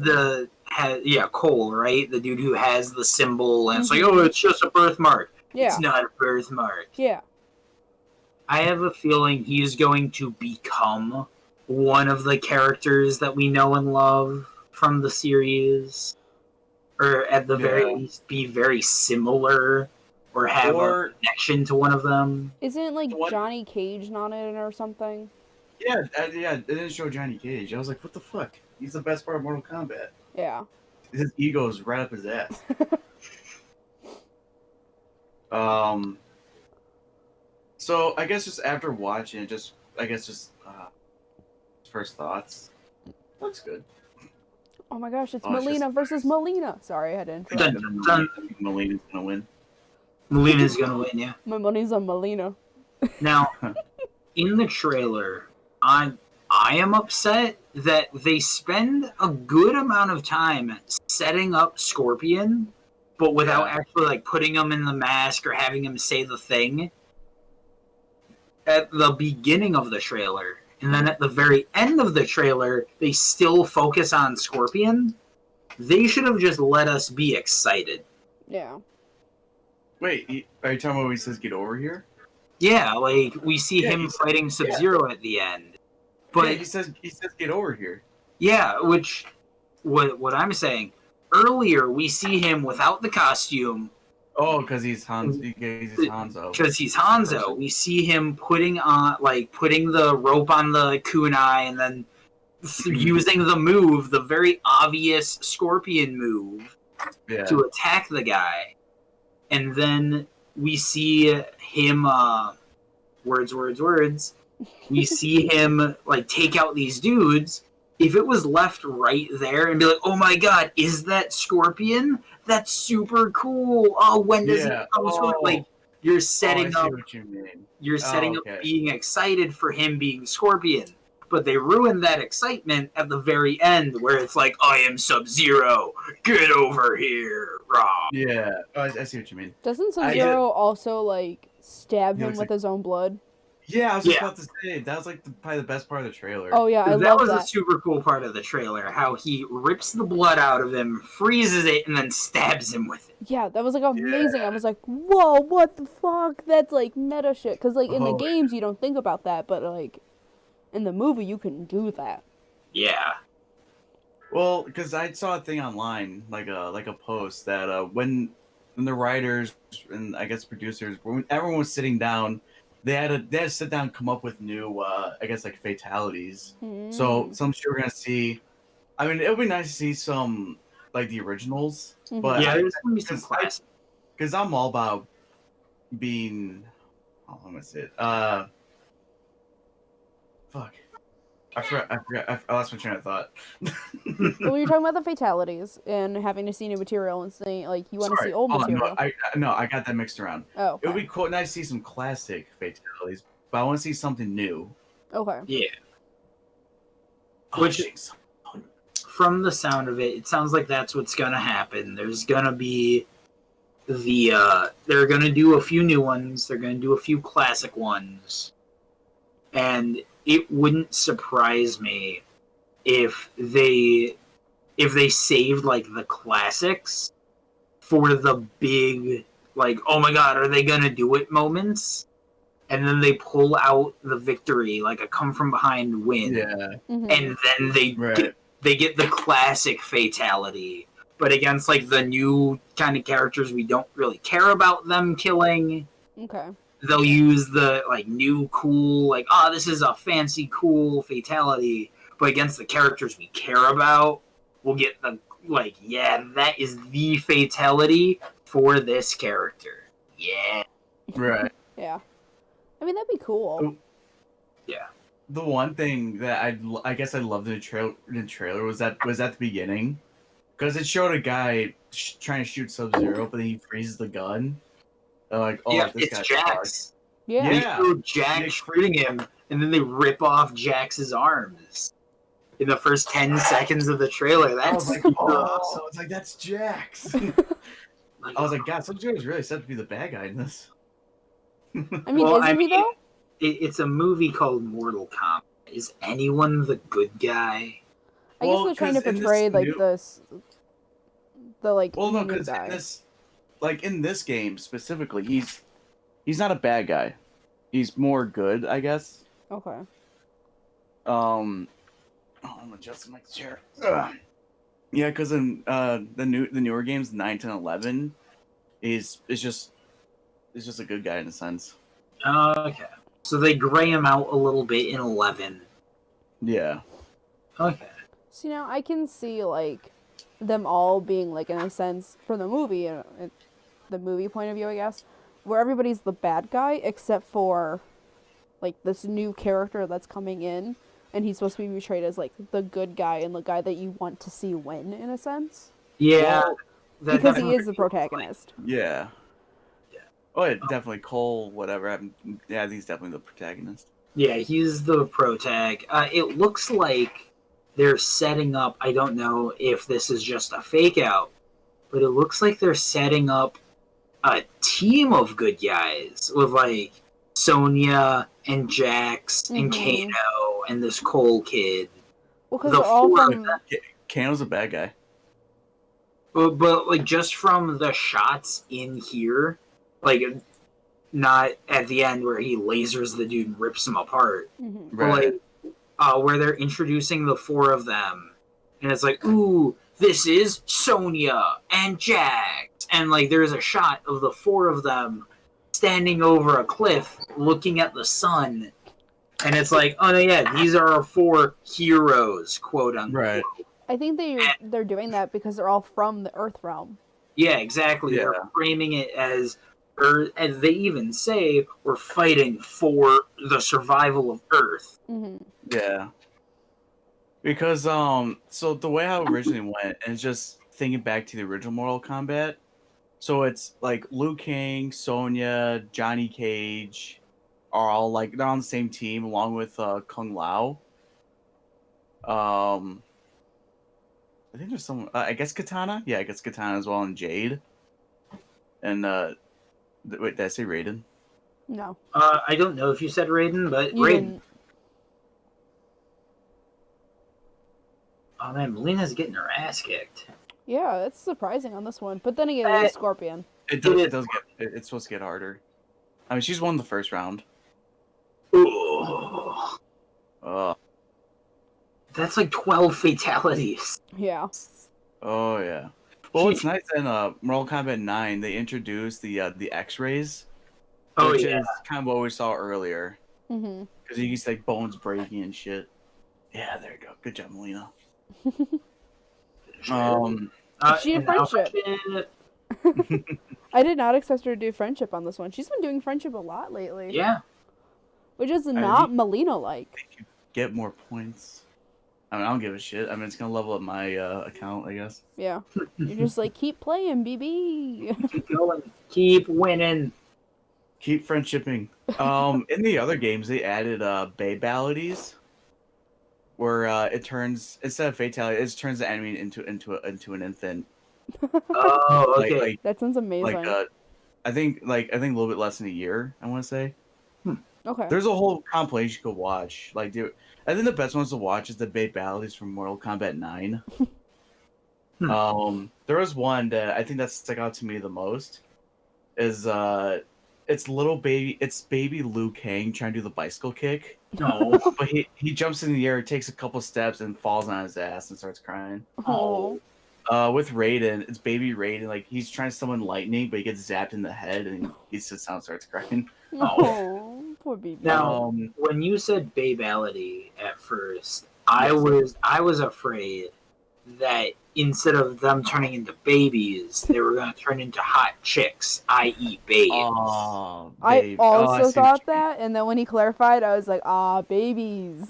Cole, right? The dude who has the symbol, and it's like, oh, it's just a birthmark. Yeah. It's not a birthmark. Yeah. I have a feeling he's going to become one of the characters that we know and love from the series. Or at the very least be very similar or have a connection to one of them. Isn't like Johnny Cage not in it or something? Yeah, it didn't show Johnny Cage. I was like, what the fuck? He's the best part of Mortal Kombat. Yeah. His ego is right up his ass. So I guess just after watching it, first thoughts. Looks good. Oh my gosh, it's Melina versus Melina. Sorry, I had to interrupt. Melina's gonna win. Melina's gonna win, yeah. My money's on Melina. Now, in the trailer, I am upset that they spend a good amount of time setting up Scorpion, but without actually like putting him in the mask or having him say the thing at the beginning of the trailer. And then at the very end of the trailer, they still focus on Scorpion. They should have just let us be excited. Yeah. Wait, are you talking about when he says get over here? Yeah, like we see him fighting Sub-Zero at the end. But he says get over here. Yeah, which what I'm saying, earlier we see him without the costume. Oh, because he's Hanzo. Because he's Hanzo. We see him putting the rope on the kunai and then using the very obvious Scorpion move to attack the guy. And then we see him, words. We see him, like, take out these dudes. If it was left right there and be like, oh my god, is that Scorpion? That's super cool. Oh, when does he become Scorpion? Like, you're setting up. You're setting up being excited for him being Scorpion. But they ruined that excitement at the very end where it's like, I am Sub-Zero. Get over here. Rah. Yeah, I see what you mean. Doesn't Sub-Zero also, like, stab him with his own blood? Yeah, I was just about to say, that was like probably the best part of the trailer. Oh yeah, that was a super cool part of the trailer, how he rips the blood out of him, freezes it, and then stabs him with it. Yeah, that was like amazing. I was like, whoa, what the fuck? That's like meta shit. Because like in the games you don't think about that, but like in the movie you can do that. Yeah. Well, because I saw a thing online, like a post that when the writers and I guess producers, when everyone was sitting down, they had to sit down and come up with new, I guess, like, fatalities. So some shit we're going to see. I mean, it would be nice to see some, like, the originals. But yeah, there's going to be some classics. Because I'm all about being... Oh, I'm going to say it. Fuck. I forgot. I lost my train of thought. Well, you're talking about the fatalities and having to see new material and saying, like, you want to see old material. No, I got that mixed around. Oh, okay. It would be cool, nice to see some classic fatalities, but I want to see something new. Okay. Yeah. Which, from the sound of it, it sounds like that's what's going to happen. There's going to be they're going to do a few new ones. They're going to do a few classic ones. And it wouldn't surprise me if they saved like the classics for the big, like, oh my god, are they gonna do it moments? And then they pull out the victory, like a come from behind win. Yeah. Mhm. And then they get the classic fatality. But against like the new kind of characters we don't really care about them killing. Okay. They'll use the like new cool, like, oh, this is a fancy cool fatality. But against the characters we care about, we'll get the like, yeah, that is the fatality for this character. Yeah. Right. Yeah. I mean, that'd be cool. Yeah. The one thing that I guess I loved in the trailer was at the beginning, because it showed a guy trying to shoot Sub-Zero, but then he freezes the gun. They're like, oh, Yeah, this it's guy's Jax. Yeah. They show Jax shooting him, and then they rip off Jax's arms in the first 10 seconds of the trailer. I was That's like, oh, so it's like, that's Jax. I was like, God, Sub-Zero is really set to be the bad guy in this. I mean, isn't he though? It's a movie called Mortal Kombat. Is anyone the good guy? I guess they're trying to portray like the like. Well, no, new because guy. in this game specifically, he's not a bad guy. He's more good, I guess. Okay. I'm adjusting my chair. Ugh. Yeah, because in the newer games, 9, 10, 11, is just a good guy in a sense. Okay. So they gray him out a little bit in 11. Yeah. Okay. So now I can see like them all being like in a sense for the movie, the movie point of view, I guess, where everybody's the bad guy except for like this new character that's coming in, and he's supposed to be portrayed as like the good guy and the guy that you want to see win in a sense. Yeah. Because he is the protagonist. Yeah. Oh, yeah, definitely Cole. Whatever. I think he's definitely the protagonist. Yeah, he's the protag. It looks like they're setting up. I don't know if this is just a fake out, but it looks like they're setting up a team of good guys with like Sonya and Jax and Kano and this Cole kid. Well, because they're all from. Kano's a bad guy. But like just from the shots in here, like not at the end where he lasers the dude and rips him apart, Mm-hmm. Right. but like where they're introducing the four of them, and it's like, ooh, this is Sonya and Jax, and like there's a shot of the four of them standing over a cliff looking at the sun, and it's like, oh no, yeah, these are our four heroes, quote unquote. Right. I think they're doing that because they're all from the Earth realm. Yeah, exactly. Yeah. They're framing it as they even say, we're fighting for the survival of Earth. Mm-hmm. Yeah. Because so the way how it originally went, and it's just thinking back to the original Mortal Kombat, so it's like Liu Kang, Sonya, Johnny Cage are all like they're on the same team along with Kung Lao. I think there's some. I guess Kitana. Yeah, I guess Kitana as well, and Jade. And wait, did I say Raiden? No. I don't know if you said Raiden, but You Raiden. didn't. Oh man, Melina's getting her ass kicked. Yeah, that's surprising on this one. But then again, it's Scorpion. It does get. It's supposed to get harder. I mean, she's won the first round. Ooh. That's like 12 fatalities. Yeah. Oh yeah. Well, it's nice in Mortal Kombat 9 they introduced the X-rays, which is kind of what we saw earlier. Mm-hmm. Because you can see like bones breaking and shit. Yeah, there you go. Good job, Melina. She had friendship. I did not expect her to do friendship on this one. She's been doing friendship a lot lately. Yeah. Which is not Melina-like. Get more points. I mean, I don't give a shit. I mean, it's gonna level up my account, I guess. Yeah. You're just like, keep playing, BB. Keep going. Keep winning. Keep friendshipping. In the other games, they added babalities, where it turns instead of fatality, it turns the enemy into an infant. Oh, okay. That sounds amazing. I think a little bit less than a year. I want to say. Okay. There's a whole compilation you could watch. Like, dude, I think the best ones to watch is the babalities from Mortal Kombat 9. There was one that I think that stuck out to me the most. It's baby Liu Kang trying to do the bicycle kick. No. But he jumps in the air, takes a couple steps, and falls on his ass and starts crying. Oh. With Raiden, it's baby Raiden. Like, he's trying to summon lightning, but he gets zapped in the head, and he sits down and starts crying. Oh, poor baby. Now, when you said babality at first, I was afraid that instead of them turning into babies, they were going to turn into hot chicks, i.e. babes. Oh, I also see thought what you mean. that, and then when he clarified, I was like, babies.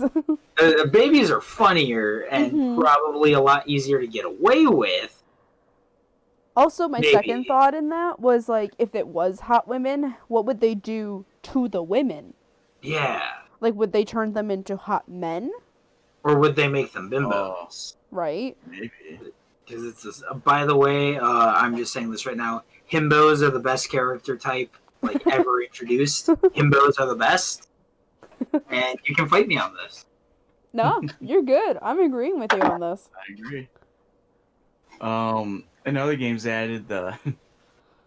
Babies are funnier and probably a lot easier to get away with. Also, my Maybe. second thought in that was, like, if it was hot women, what would they do to the women? Yeah. Like, would they turn them into hot men? Or would they make them bimbos? Right? Maybe. Because it's this, by the way, I'm just saying this right now. Himbos are the best character type like ever introduced. Himbos are the best, and you can fight me on this. No, you're good. I'm agreeing with you on this. I agree. In other games, they added the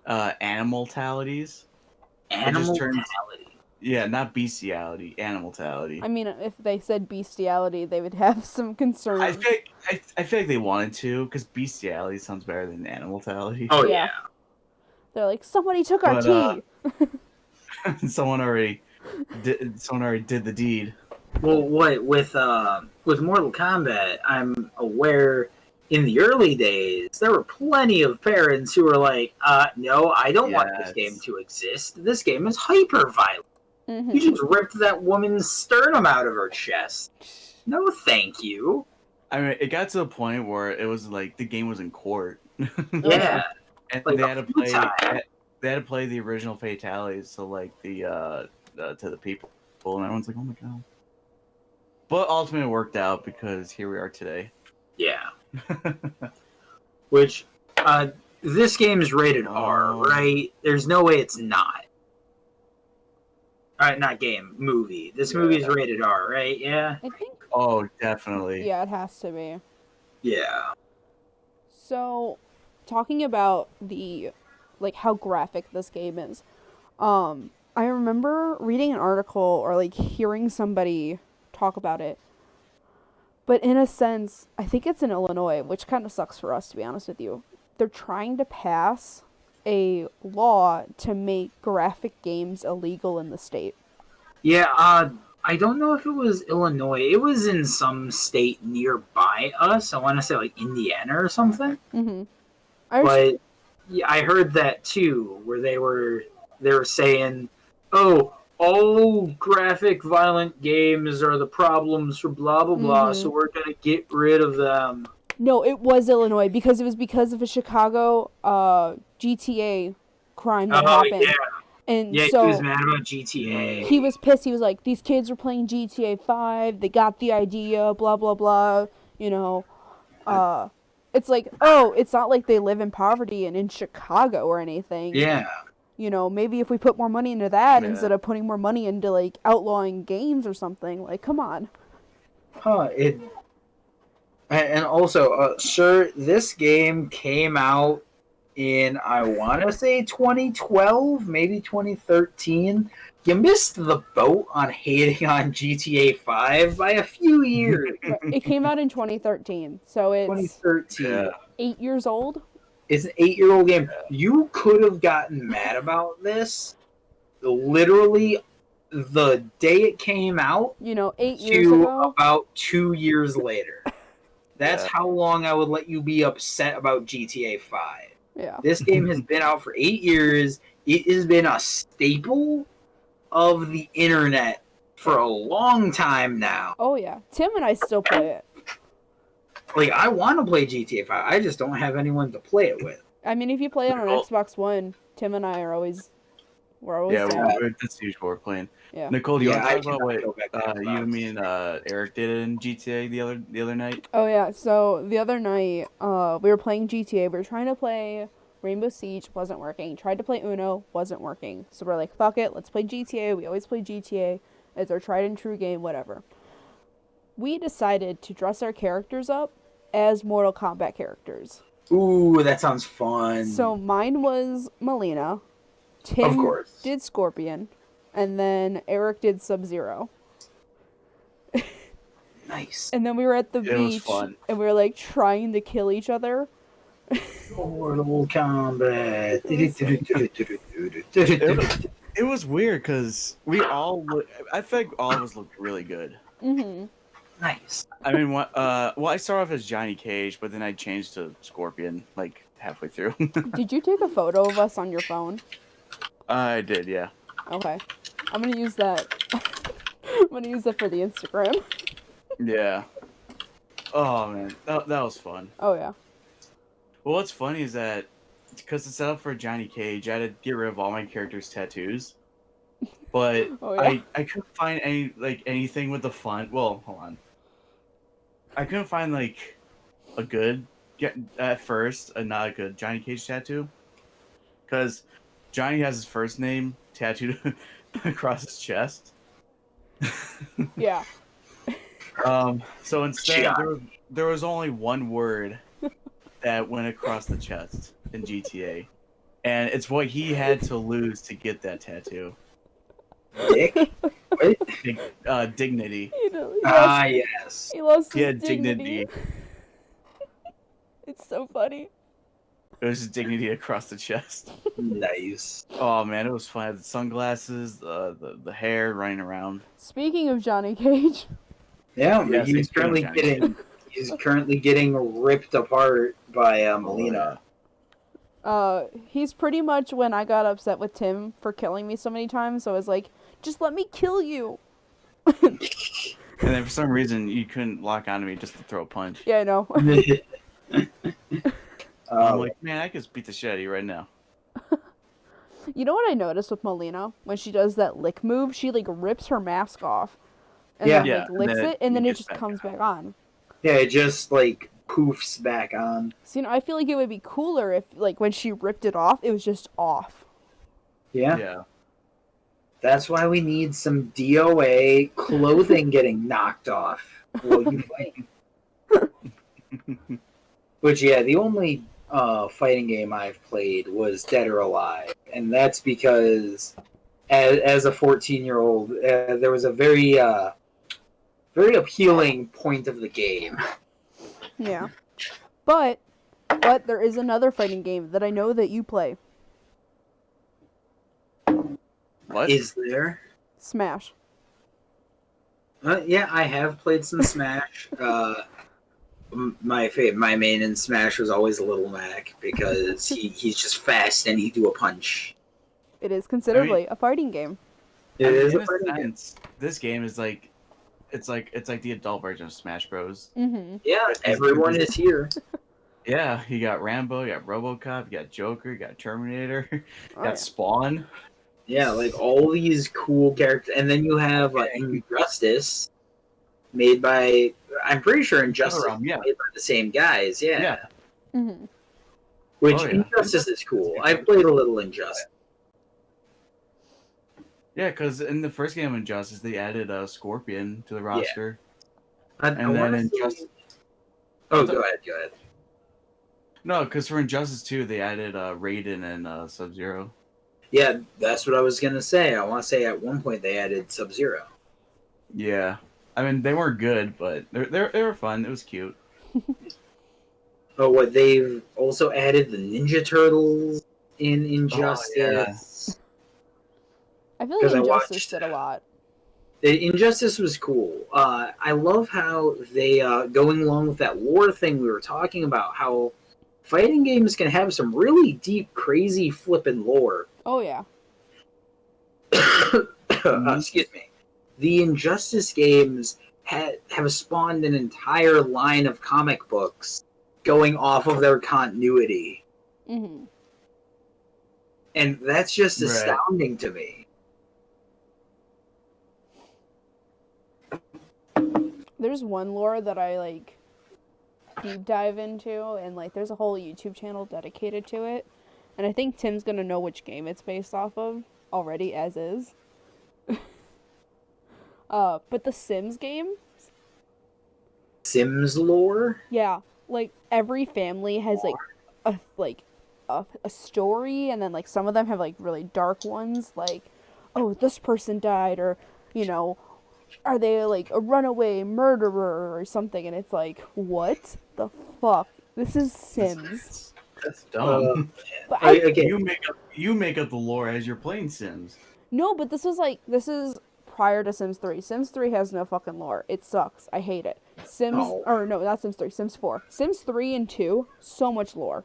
animal-talities. Animality. Yeah, not bestiality, animal-tality. I mean, if they said bestiality, they would have some concern. I feel like they wanted to, because bestiality sounds better than animal-tality. Oh Yeah. yeah. They're like, somebody took our tea. Someone already did the deed. Well, what with Mortal Kombat, I'm aware in the early days there were plenty of parents who were like, "No, I don't want this game to exist. This game is hyper violent. Mm-hmm. You just ripped that woman's sternum out of her chest. No, thank you." I mean, it got to the point where it was like the game was in court. Yeah. And Like they had a to play. few times. They had to play the original fatalities, so like to the people, and everyone's like, "Oh my god!" But ultimately, it worked out because here we are today. Yeah. Which, this game is rated R, right? There's no way it's not. Alright, not game, movie. This movie is rated R, right? Yeah? I think. Oh, definitely. Yeah, it has to be. Yeah. So, talking about how graphic this game is, I remember reading an article or like hearing somebody talk about it. But in a sense, I think it's in Illinois, which kind of sucks for us, to be honest with you. They're trying to pass a law to make graphic games illegal in the state. Yeah, I don't know if it was Illinois. It was in some state nearby us. I want to say like Indiana or something. Mm-hmm. But yeah, I heard that too, where they were saying, "Oh, all graphic violent games are the problems for blah blah blah, so we're gonna get rid of them." No, it was Illinois because it was because of a Chicago GTA crime that happened. Yeah. And Yeah, so he was mad about GTA. he was pissed. He was like, "These kids were playing GTA 5. They got the idea. Blah blah blah." You know, it's like, oh, it's not like they live in poverty and in Chicago or anything. Yeah. You know, maybe if we put more money into that instead of putting more money into like outlawing games or something, like, come on. And also, sir, this game came out in, I want to say 2012, maybe 2013. You missed the boat on hating on GTA 5 by a few years. It came out in 2013, so it's 2013. 8 years old. It's an 8-year-old game. You could have gotten mad about this literally the day it came out. You know, 8 years ago. About 2 years later. That's how long I would let you be upset about GTA 5. Yeah. This game has been out for 8 years. It has been a staple of the internet for a long time now. Oh, yeah. Tim and I still play it. Like, I want to play GTA 5. I just don't have anyone to play it with. I mean, if you play it on an Xbox One, Tim and I are always... that's usually what we're playing. Yeah. Nicole, do you want to talk about what you, me, and Eric did in GTA the other night? Oh, yeah. So, the other night, we were playing GTA. We were trying to play Rainbow Siege. Wasn't working. Tried to play Uno. Wasn't working. So, we're like, fuck it. Let's play GTA. We always play GTA. It's our tried and true game. Whatever. We decided to dress our characters up as Mortal Kombat characters. Ooh, that sounds fun. So mine was Melina. Of Tim course. did Scorpion. And then Eric did Sub-Zero. Nice. And then we were at the It was beach. fun. And we were like trying to kill each other. Mortal Kombat. It was weird because I think all of us looked really good. Mm-hmm. Nice. I mean, I started off as Johnny Cage, but then I changed to Scorpion like halfway through. Did you take a photo of us on your phone? I did, yeah. Okay. I'm gonna use that. I'm gonna use that for the Instagram. Yeah. Oh man, that was fun. Oh yeah. Well, what's funny is that because it's set up for Johnny Cage, I had to get rid of all my characters' tattoos. But Oh, yeah. I couldn't find anything with the font. Well, hold on. I couldn't find like a good at first, not a good Johnny Cage tattoo, because Johnny has his first name tattooed across his chest. Yeah. So instead, there was only one word that went across the chest in GTA, and it's what he had to lose to get that tattoo. Dick? What? Dignity. Yes. He lost his Yeah, dignity. It's so funny. It was just dignity across the chest. Nice. Oh man, it was fun. I had the sunglasses, the hair running around. Speaking of Johnny Cage, Yeah, Yes, he's currently getting ripped apart by Melina. he's pretty much when I got upset with Tim for killing me so many times, so I was like, just let me kill you. And then for some reason you couldn't lock onto me just to throw a punch. Yeah, I know. I'm like, man, I could just beat the shit out of you right now. You know what I noticed with Melina? When she does that lick move, she like rips her mask off. And then Yeah, like and licks then it, and then it gets just back comes on. back on. Yeah, it just like poofs back on. So, I feel like it would be cooler if like when she ripped it off, it was just off. Yeah. Yeah. That's why we need some DOA clothing getting knocked off while you fight. Which, yeah, the only fighting game I've played was Dead or Alive. And that's because, as a 14-year-old, there was a very appealing point of the game. Yeah. But there is another fighting game that I know that you play. What? Is there? Smash. Yeah, I have played some Smash. My main in Smash was always Little Mac because he's just fast and he do a punch. It is considerably a fighting game. It is in a a fighting game. sense, this game is like it's like the adult version of Smash Bros. Mm-hmm. Yeah, everyone is here. Yeah, you got Rambo, you got RoboCop, you got Joker, you got Terminator, you Oh, got yeah. Spawn. Yeah, like all these cool characters, and then you have Injustice, made by I'm pretty sure Injustice Realm, yeah. made by the same guys. Yeah, Yeah. Mm-hmm. which Oh, yeah. Injustice is cool. I played a little Injustice. Yeah, because in the first game of Injustice, they added a Scorpion to the roster. And then Injustice. Oh, go ahead. No, because for Injustice 2, they added Raiden and Sub-Zero. Yeah, that's what I was gonna say. I want to say at one point they added Sub-Zero. Yeah. I mean, they weren't good, but they were fun. It was cute. Oh, what they've also added the Ninja Turtles in Injustice. I feel like 'Cause I Injustice watched- did a lot. Injustice was cool. I love how they, going along with that lore thing we were talking about, how fighting games can have some really deep, crazy, flippin' lore. Oh yeah. Excuse me. The Injustice games have spawned an entire line of comic books going off of their continuity. Mm-hmm. And that's just Right. astounding to me. There's one lore that I like deep dive into, and like there's a whole YouTube channel dedicated to it. And I think Tim's gonna know which game it's based off of already, as is. But the Sims game, Sims lore? yeah, like every family has like a story, and then like some of them have like really dark ones, like, oh, this person died, or you know, are they like a runaway murderer or something, and it's like, what the fuck? This is Sims. That's dumb. But Okay. You make up the lore as you're playing Sims. No, but this is prior to Sims 3. Sims 3 has no fucking lore. It sucks. I hate it. Or no, not Sims 3, Sims 4. Sims 3 and 2, so much lore.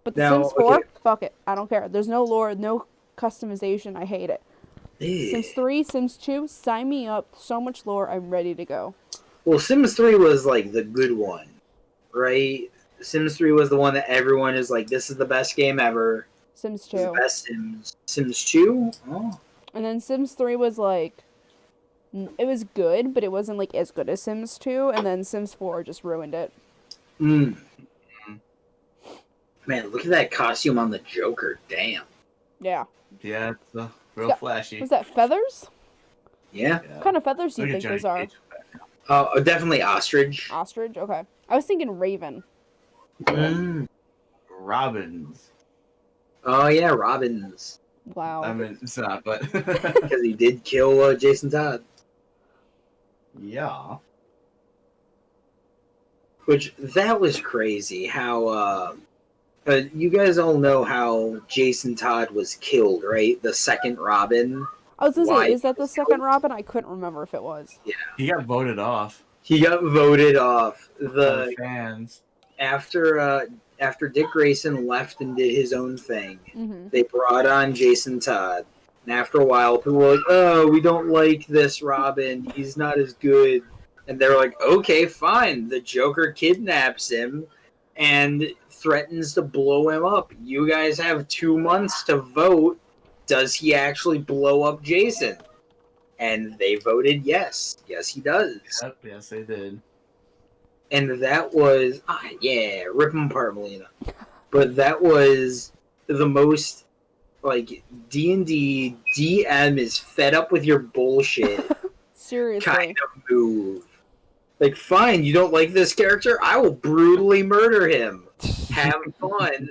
But the Sims 4, fuck it. I don't care. There's no lore, no customization. I hate it. Sims 3, Sims 2, sign me up. So much lore. I'm ready to go. Well, Sims 3 was like the good one, right? Sims 3 was the one that everyone is like, this is the best game ever. Sims 2. The best Sims. Sims 2? Oh. And then Sims 3 was like, it was good, but it wasn't like as good as Sims 2. And then Sims 4 just ruined it. Man, look at that costume on the Joker. Damn. Yeah. Yeah, it's real flashy. Was that feathers? Yeah. What kind of feathers do you think those are? Definitely ostrich. Ostrich? Okay. I was thinking raven. Robins. Oh, yeah, Robins. Wow. I mean, it's not, but... Because he did kill Jason Todd. Yeah. Which, that was crazy, how, you guys all know how Jason Todd was killed, right? The second Robin. I was gonna say, is that the second Robin? I couldn't remember if it was. Yeah. He got voted off. He got voted off. The fans. After Dick Grayson left and did his own thing, Mm-hmm. they brought on Jason Todd. And after a while, people were like, oh, we don't like this Robin. He's not as good. And they're like, okay, fine. The Joker kidnaps him and threatens to blow him up. You guys have 2 months to vote. Does he actually blow up Jason? And they voted yes. Yes, he does. Yep, yes, they did. And that was, rip him apart, Melina. But that was the most, like, D&D DM is fed up with your bullshit Seriously. kind of move. Like, fine, you don't like this character? I will brutally murder him. Have fun.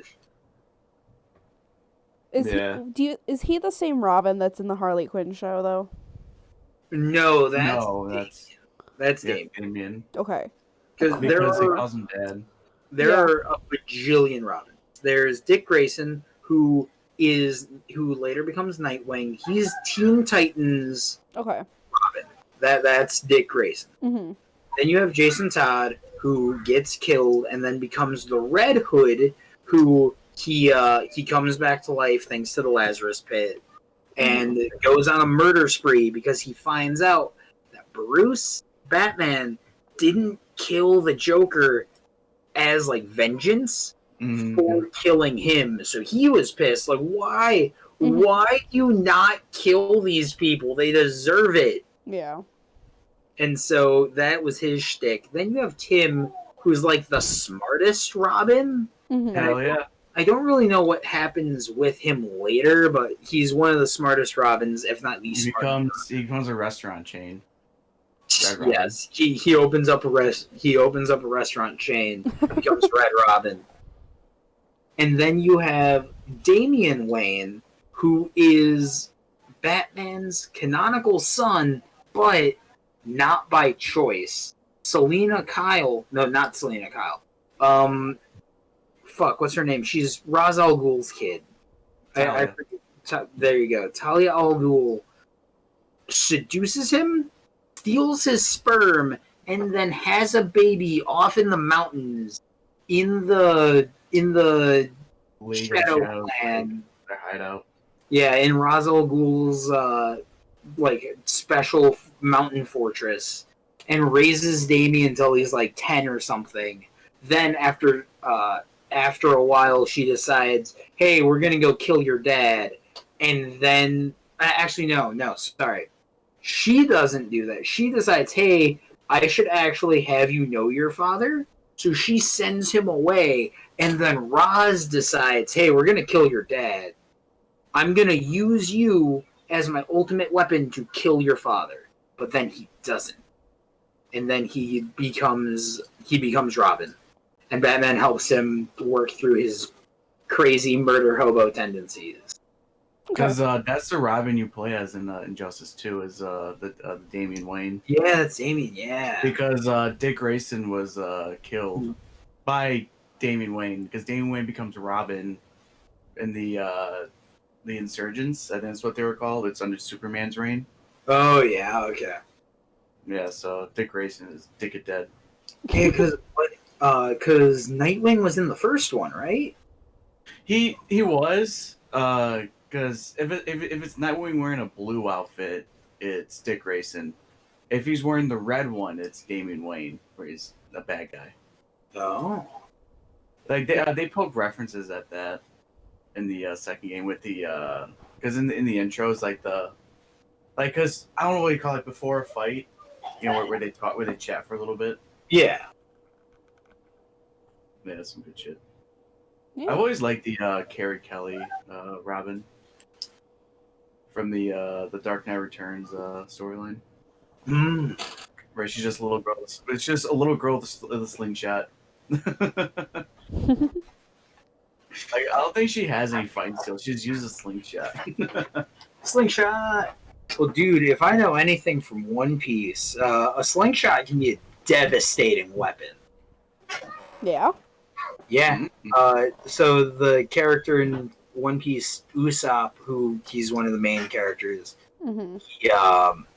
Is he the same Robin that's in the Harley Quinn show though? No, that's Damien. Okay. Because He calls him Dad. There are a bajillion Robins. There's Dick Grayson, who later becomes Nightwing. He's Teen Titans Okay. Robin. That's Dick Grayson. Mm-hmm. Then you have Jason Todd, who gets killed and then becomes the Red Hood, who he comes back to life thanks to the Lazarus Pit, and goes on a murder spree because he finds out that Bruce Batman didn't kill the Joker as like vengeance for killing him. So he was pissed. Like, why? Mm-hmm. Why do you not kill these people? They deserve it. Yeah. And so that was his shtick. Then you have Tim, who's like the smartest Robin. Mm-hmm. Hell yeah. I don't really know what happens with him later, but he's one of the smartest Robins, if not the smartest. He becomes a restaurant chain. Yes, he opens up a restaurant chain, becomes Red Robin. And then you have Damian Wayne, who is Batman's canonical son, but not by choice. Selena Kyle. No, not Selena Kyle. What's her name? She's Ra's al Ghul's kid. I forget. There you go. Talia al Ghul seduces him, steals his sperm, and then has a baby off in the mountains in the Shadowland. Their hideout. Yeah, in Ra's al Ghul's like special mountain fortress, and raises Damien until he's like 10 or something. Then after a while, she decides, "Hey, we're gonna go kill your dad." And then, actually, no, sorry, she doesn't do that. She decides, "Hey, I should actually have you know your father." So she sends him away, and then Roz decides, "Hey, we're gonna kill your dad. I'm gonna use you as my ultimate weapon to kill your father." But then he doesn't, and then he becomes Robin. and Batman helps him work through his crazy murder hobo tendencies. Because that's the Robin you play as in Injustice 2 is the Damian Wayne. Yeah, that's Damian. Yeah. Because Dick Grayson was killed by Damian Wayne. Because Damian Wayne becomes Robin in the Insurgents. I think that's what they were called. It's under Superman's reign. Oh yeah. Okay. Yeah. So Dick Grayson is Dick of Dead. Yeah, because Nightwing was in the first one, right? He was. Because if it's Nightwing wearing a blue outfit, it's Dick Grayson. If he's wearing the red one, it's Damian Wayne, where he's a bad guy. Oh. Like they poke references at that in the second game with the because in the intros because I don't know what you call it before a fight, where they talk where they chat for a little bit. Yeah. Yeah, that's some good shit. Yeah. I've always liked the Carrie Kelly Robin from the Dark Knight Returns storyline. Where she's just a little girl. It's just a little girl with a slingshot. I don't think she has any fighting skills. She just uses a slingshot. Slingshot. Well, dude, if I know anything from One Piece, a slingshot can be a devastating weapon. Yeah. Yeah. So the character in One Piece, Usopp, who he's one of the main characters,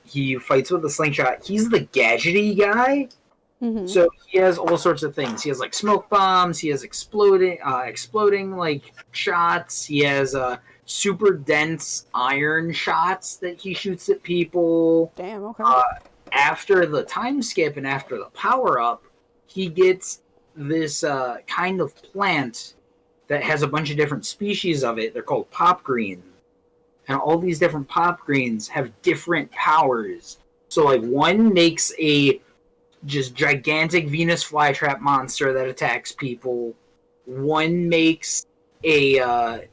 he fights with a slingshot. He's the gadgety guy. So he has all sorts of things. He has like smoke bombs. He has exploding like shots. He has super dense iron shots that he shoots at people. Damn. Okay. After the time skip and after the power up, he gets this kind of plant that has a bunch of different species of it. They're called pop greens. And all these different pop greens have different powers. So like one makes a just gigantic Venus flytrap monster that attacks people. One makes a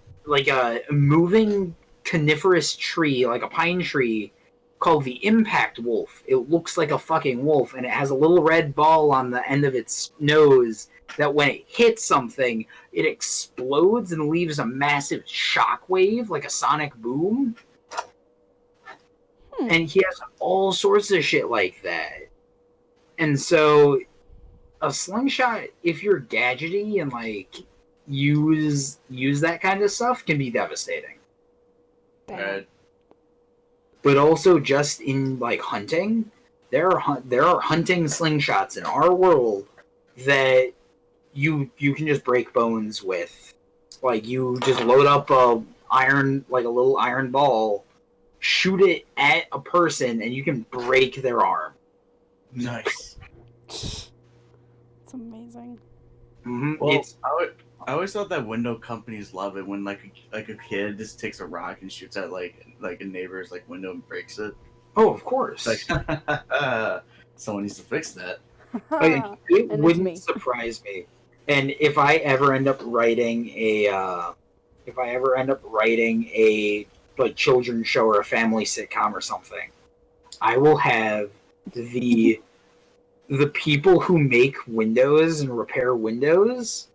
moving coniferous tree, like a pine tree, called the Impact Wolf. It looks like a fucking wolf, and it has a little red ball on the end of its nose that when it hits something, it explodes and leaves a massive shockwave, like a sonic boom. And he has all sorts of shit like that. And so, a slingshot, if you're gadgety and like use that kind of stuff, can be devastating. Right. But also, just in like hunting, there are hunting slingshots in our world that you can just break bones with. Like you just load up a little iron ball, shoot it at a person, and you can break their arm. Nice. It's amazing. Well, I always thought that window companies love it when like a kid just takes a rock and shoots at like a neighbor's like window and breaks it. Oh, of course. It's like someone needs to fix that. It wouldn't surprise me. And if I ever end up writing a like children's show or a family sitcom or something, I will have the people who make windows and repair windows,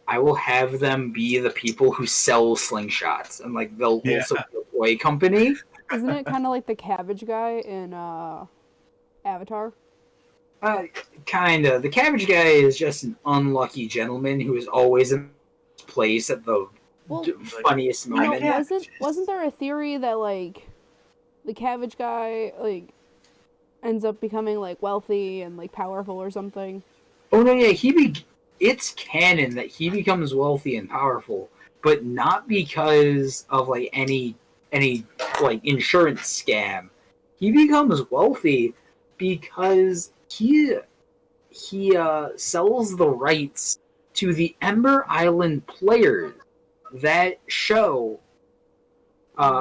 I will have them be the people who sell slingshots, and like they'll also be a toy company. Isn't it kind of like the Cabbage guy in Avatar? Kinda. The Cabbage guy is just an unlucky gentleman who is always in place at the funniest moment. Wasn't there a theory that like the Cabbage guy like ends up becoming like wealthy and like powerful or something? Oh no, yeah, it's canon that he becomes wealthy and powerful, but not because of like any like insurance scam. He becomes wealthy because he sells the rights to the Ember Island Players, that show,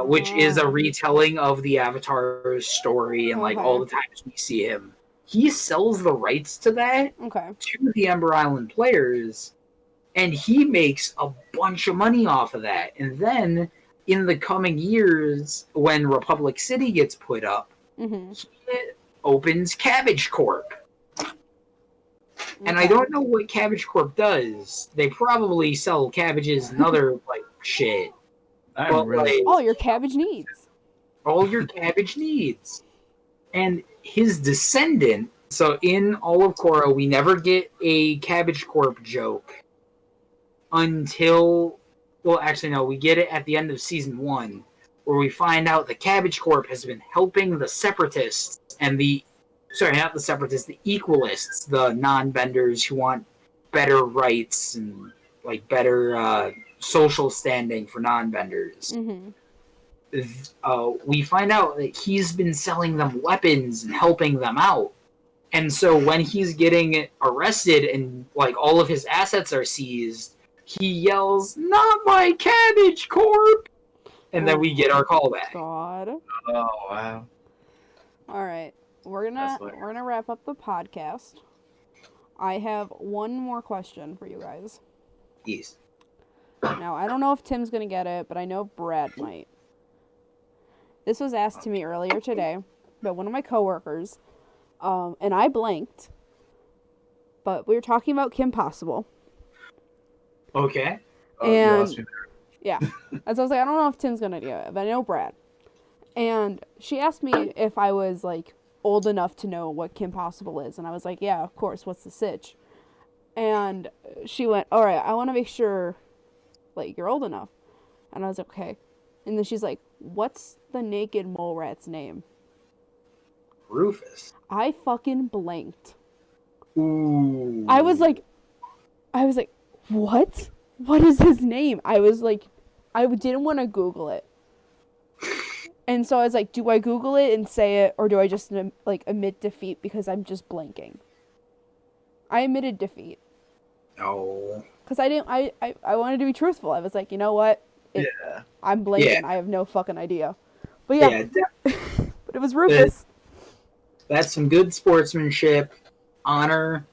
which is a retelling of the Avatar story and like all the times we see him. He sells the rights to that to the Ember Island Players, and he makes a bunch of money off of that. And then in the coming years, when Republic City gets put up, he opens Cabbage Corp. And I don't know what Cabbage Corp does. They probably sell cabbages and other like shit. All your cabbage needs. All your cabbage needs. And his descendant. So in all of Korra, we never get a Cabbage Corp joke until. Well, actually, no. We get it at the end of season 1, where we find out the Cabbage Corp has been helping the Separatists and the. Sorry, not the Separatists, the Equalists, the non-benders who want better rights and like better social standing for non-benders. Mm-hmm. We find out that he's been selling them weapons and helping them out. And so when he's getting arrested and like all of his assets are seized, he yells, "Not my Cabbage Corp!" And then we get our callback. God. Oh wow. All right. We're gonna wrap up the podcast. I have one more question for you guys. Yes. Now, I don't know if Tim's gonna get it, but I know Brad might. This was asked to me earlier today by one of my coworkers, and I blanked. But we were talking about Kim Possible. Okay. And yeah, as I was like, I don't know if Tim's gonna do it, but I know Brad. And she asked me if I was like old enough to know what Kim Possible is, and I was like, yeah, of course. What's the sitch? And she went, all right, I want to make sure, like, you're old enough. And I was like, okay. And then she's like, what's the naked mole rat's name? Rufus. I fucking blanked. Ooh. I was like, what? What is his name? I was like, I didn't want to Google it. And so I was like, do I Google it and say it, or do I just, like, admit defeat because I'm just blanking? I admitted defeat. No. Because I wanted to be truthful. I was like, you know what? I'm blanking. Yeah. I have no fucking idea. But yeah. But it was Rufus. That's some good sportsmanship. Honor.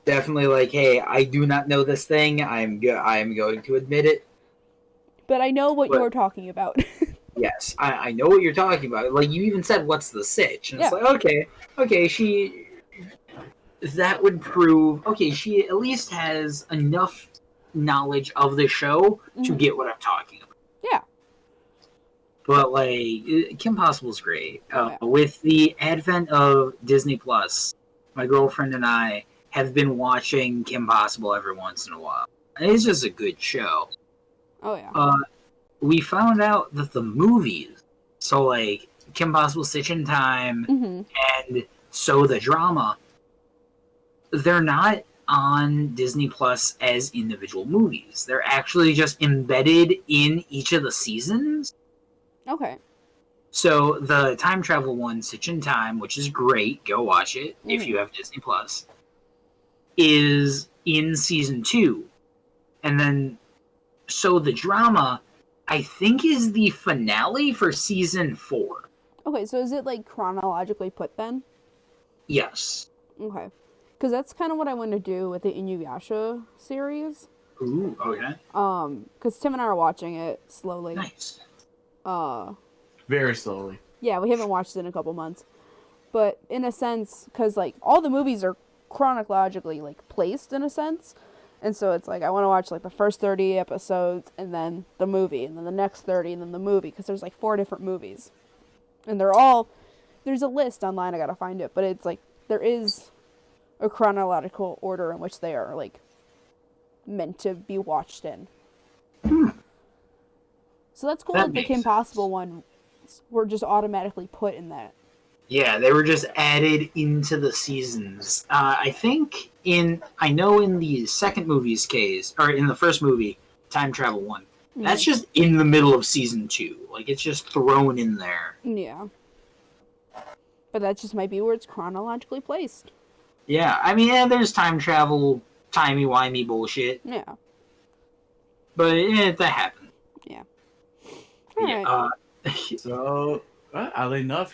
Definitely like, hey, I do not know this thing. I am going to admit it. But I know what you're talking about. Yes, I know what you're talking about. Like, you even said, what's the sitch? And it's like, okay, that would prove, okay, she at least has enough knowledge of the show to get what I'm talking about. Yeah. But, like, Kim Possible's great. With the advent of Disney Plus, my girlfriend and I have been watching Kim Possible every once in a while. And it's just a good show. Oh, yeah. We found out that the movies, so like Kim Possible Stitch in Time and So the Drama, they're not on Disney Plus as individual movies. They're actually just embedded in each of the seasons. Okay. So the time travel one, Stitch in Time, which is great, go watch it if you have Disney Plus, is in season 2. And then So the Drama, I think, is the finale for season 4. Okay, so is it like chronologically put then? Yes. Okay. Because that's kind of what I want to do with the Inuyasha series. Ooh, okay. Because Tim and I are watching it slowly. Nice. Very slowly. Yeah, we haven't watched it in a couple months. But in a sense, because like all the movies are chronologically like placed in a sense. And so it's like, I want to watch, like, the first 30 episodes, and then the movie, and then the next 30, and then the movie, because there's, like, 4 different movies. And they're all, there's a list online, I gotta find it, but it's, like, there is a chronological order in which they are, like, meant to be watched in. So that's cool that the Kim Possible one were just automatically put in that. Yeah, they were just added into the seasons. I think I know in the second movie's case, or in the first movie, Time Travel 1, that's just in the middle of season 2. Like, it's just thrown in there. Yeah. But that just might be where it's chronologically placed. Yeah, I mean, there's time travel, timey-wimey bullshit. Yeah. But that happened. Yeah. All right. So, oddly enough,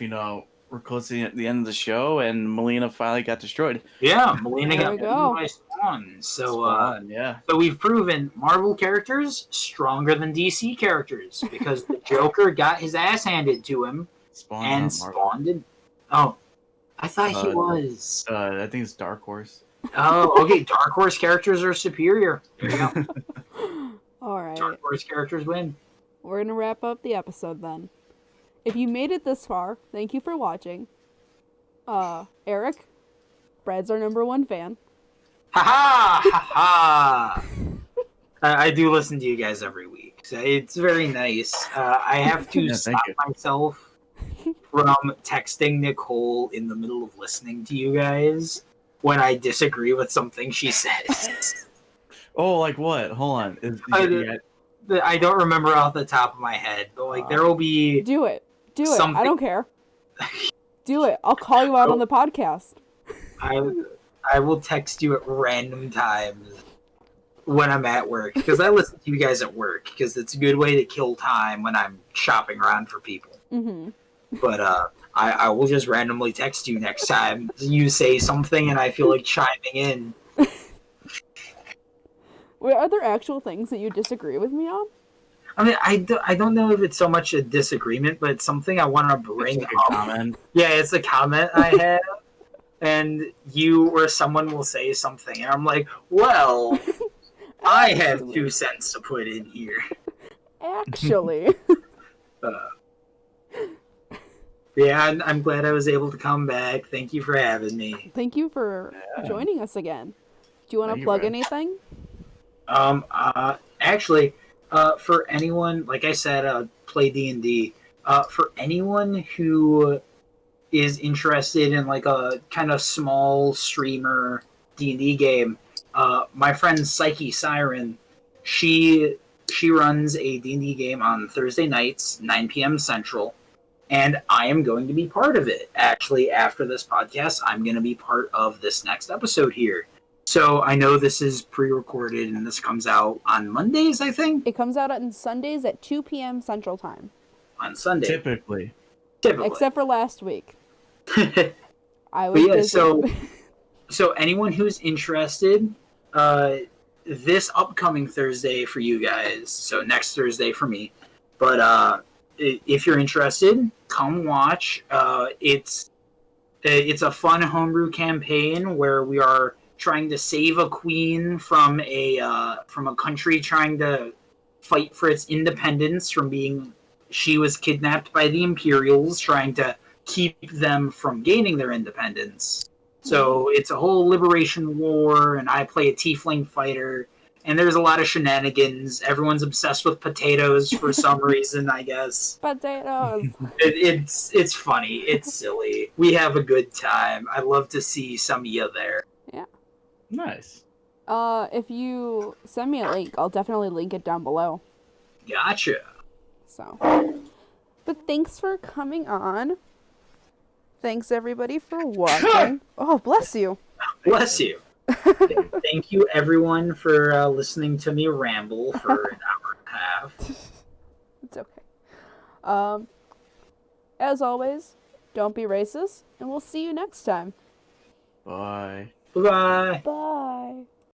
we're closing at the end of the show, and Melina finally got destroyed. Yeah, Melina got go. by Spawn. So, yeah. So we've proven Marvel characters stronger than DC characters because the Joker got his ass handed to him, and Spawn did. Oh, I thought he was. I think it's Dark Horse. Oh, okay. Dark Horse characters are superior. There you go. All right. Dark Horse characters win. We're going to wrap up the episode then. If you made it this far, thank you for watching. Eric, Brad's our #1 fan. Ha ha! Ha ha! I do listen to you guys every week. So it's very nice. I have to stop myself from texting Nicole in the middle of listening to you guys when I disagree with something she says. Oh, like what? Hold on. I don't remember off the top of my head, but like there will be. Do it. I don't care. Do it. I'll call you out on the podcast. I will text you at random times when I'm at work, because I listen to you guys at work, because it's a good way to kill time when I'm shopping around for people. Mm-hmm. But I will just randomly text you next time you say something and I feel like chiming in. Wait, are there actual things that you disagree with me on? I mean, I don't know if it's so much a disagreement, but it's something I want to bring up. Comment. Yeah, it's a comment I have, and you or someone will say something, and I'm like, well, I have 2 cents to put in here. Actually. Yeah, I'm glad I was able to come back. Thank you for having me. Thank you for joining us again. Do you want to plug anything? Actually, for anyone, like I said, play D&D. For anyone who is interested in like a kind of small streamer D&D game, my friend Psyche Siren, she runs a D&D game on Thursday nights, 9 p.m. Central, and I am going to be part of it. Actually, after this podcast, I'm going to be part of this next episode here. So I know this is pre-recorded and this comes out on Mondays, I think? It comes out on Sundays at 2 p.m. Central Time. On Sunday. Typically. Except for last week. I was busy. So anyone who's interested, this upcoming Thursday for you guys, so next Thursday for me, but if you're interested, come watch. It's a fun homebrew campaign where we are trying to save a queen from a country trying to fight for its independence from being. She was kidnapped by the Imperials, trying to keep them from gaining their independence. So it's a whole liberation war, and I play a tiefling fighter, and there's a lot of shenanigans. Everyone's obsessed with potatoes for some reason, I guess. Potatoes. It's funny. It's silly. We have a good time. I'd love to see some of you there. Yeah. Nice. If you send me a link, I'll definitely link it down below. Gotcha. So, but thanks for coming on. Thanks everybody for watching. Oh, bless you. Bless you. Thank you everyone for listening to me ramble for an hour and a half. It's okay. As always, don't be racist, and we'll see you next time. Bye. Bye. Bye.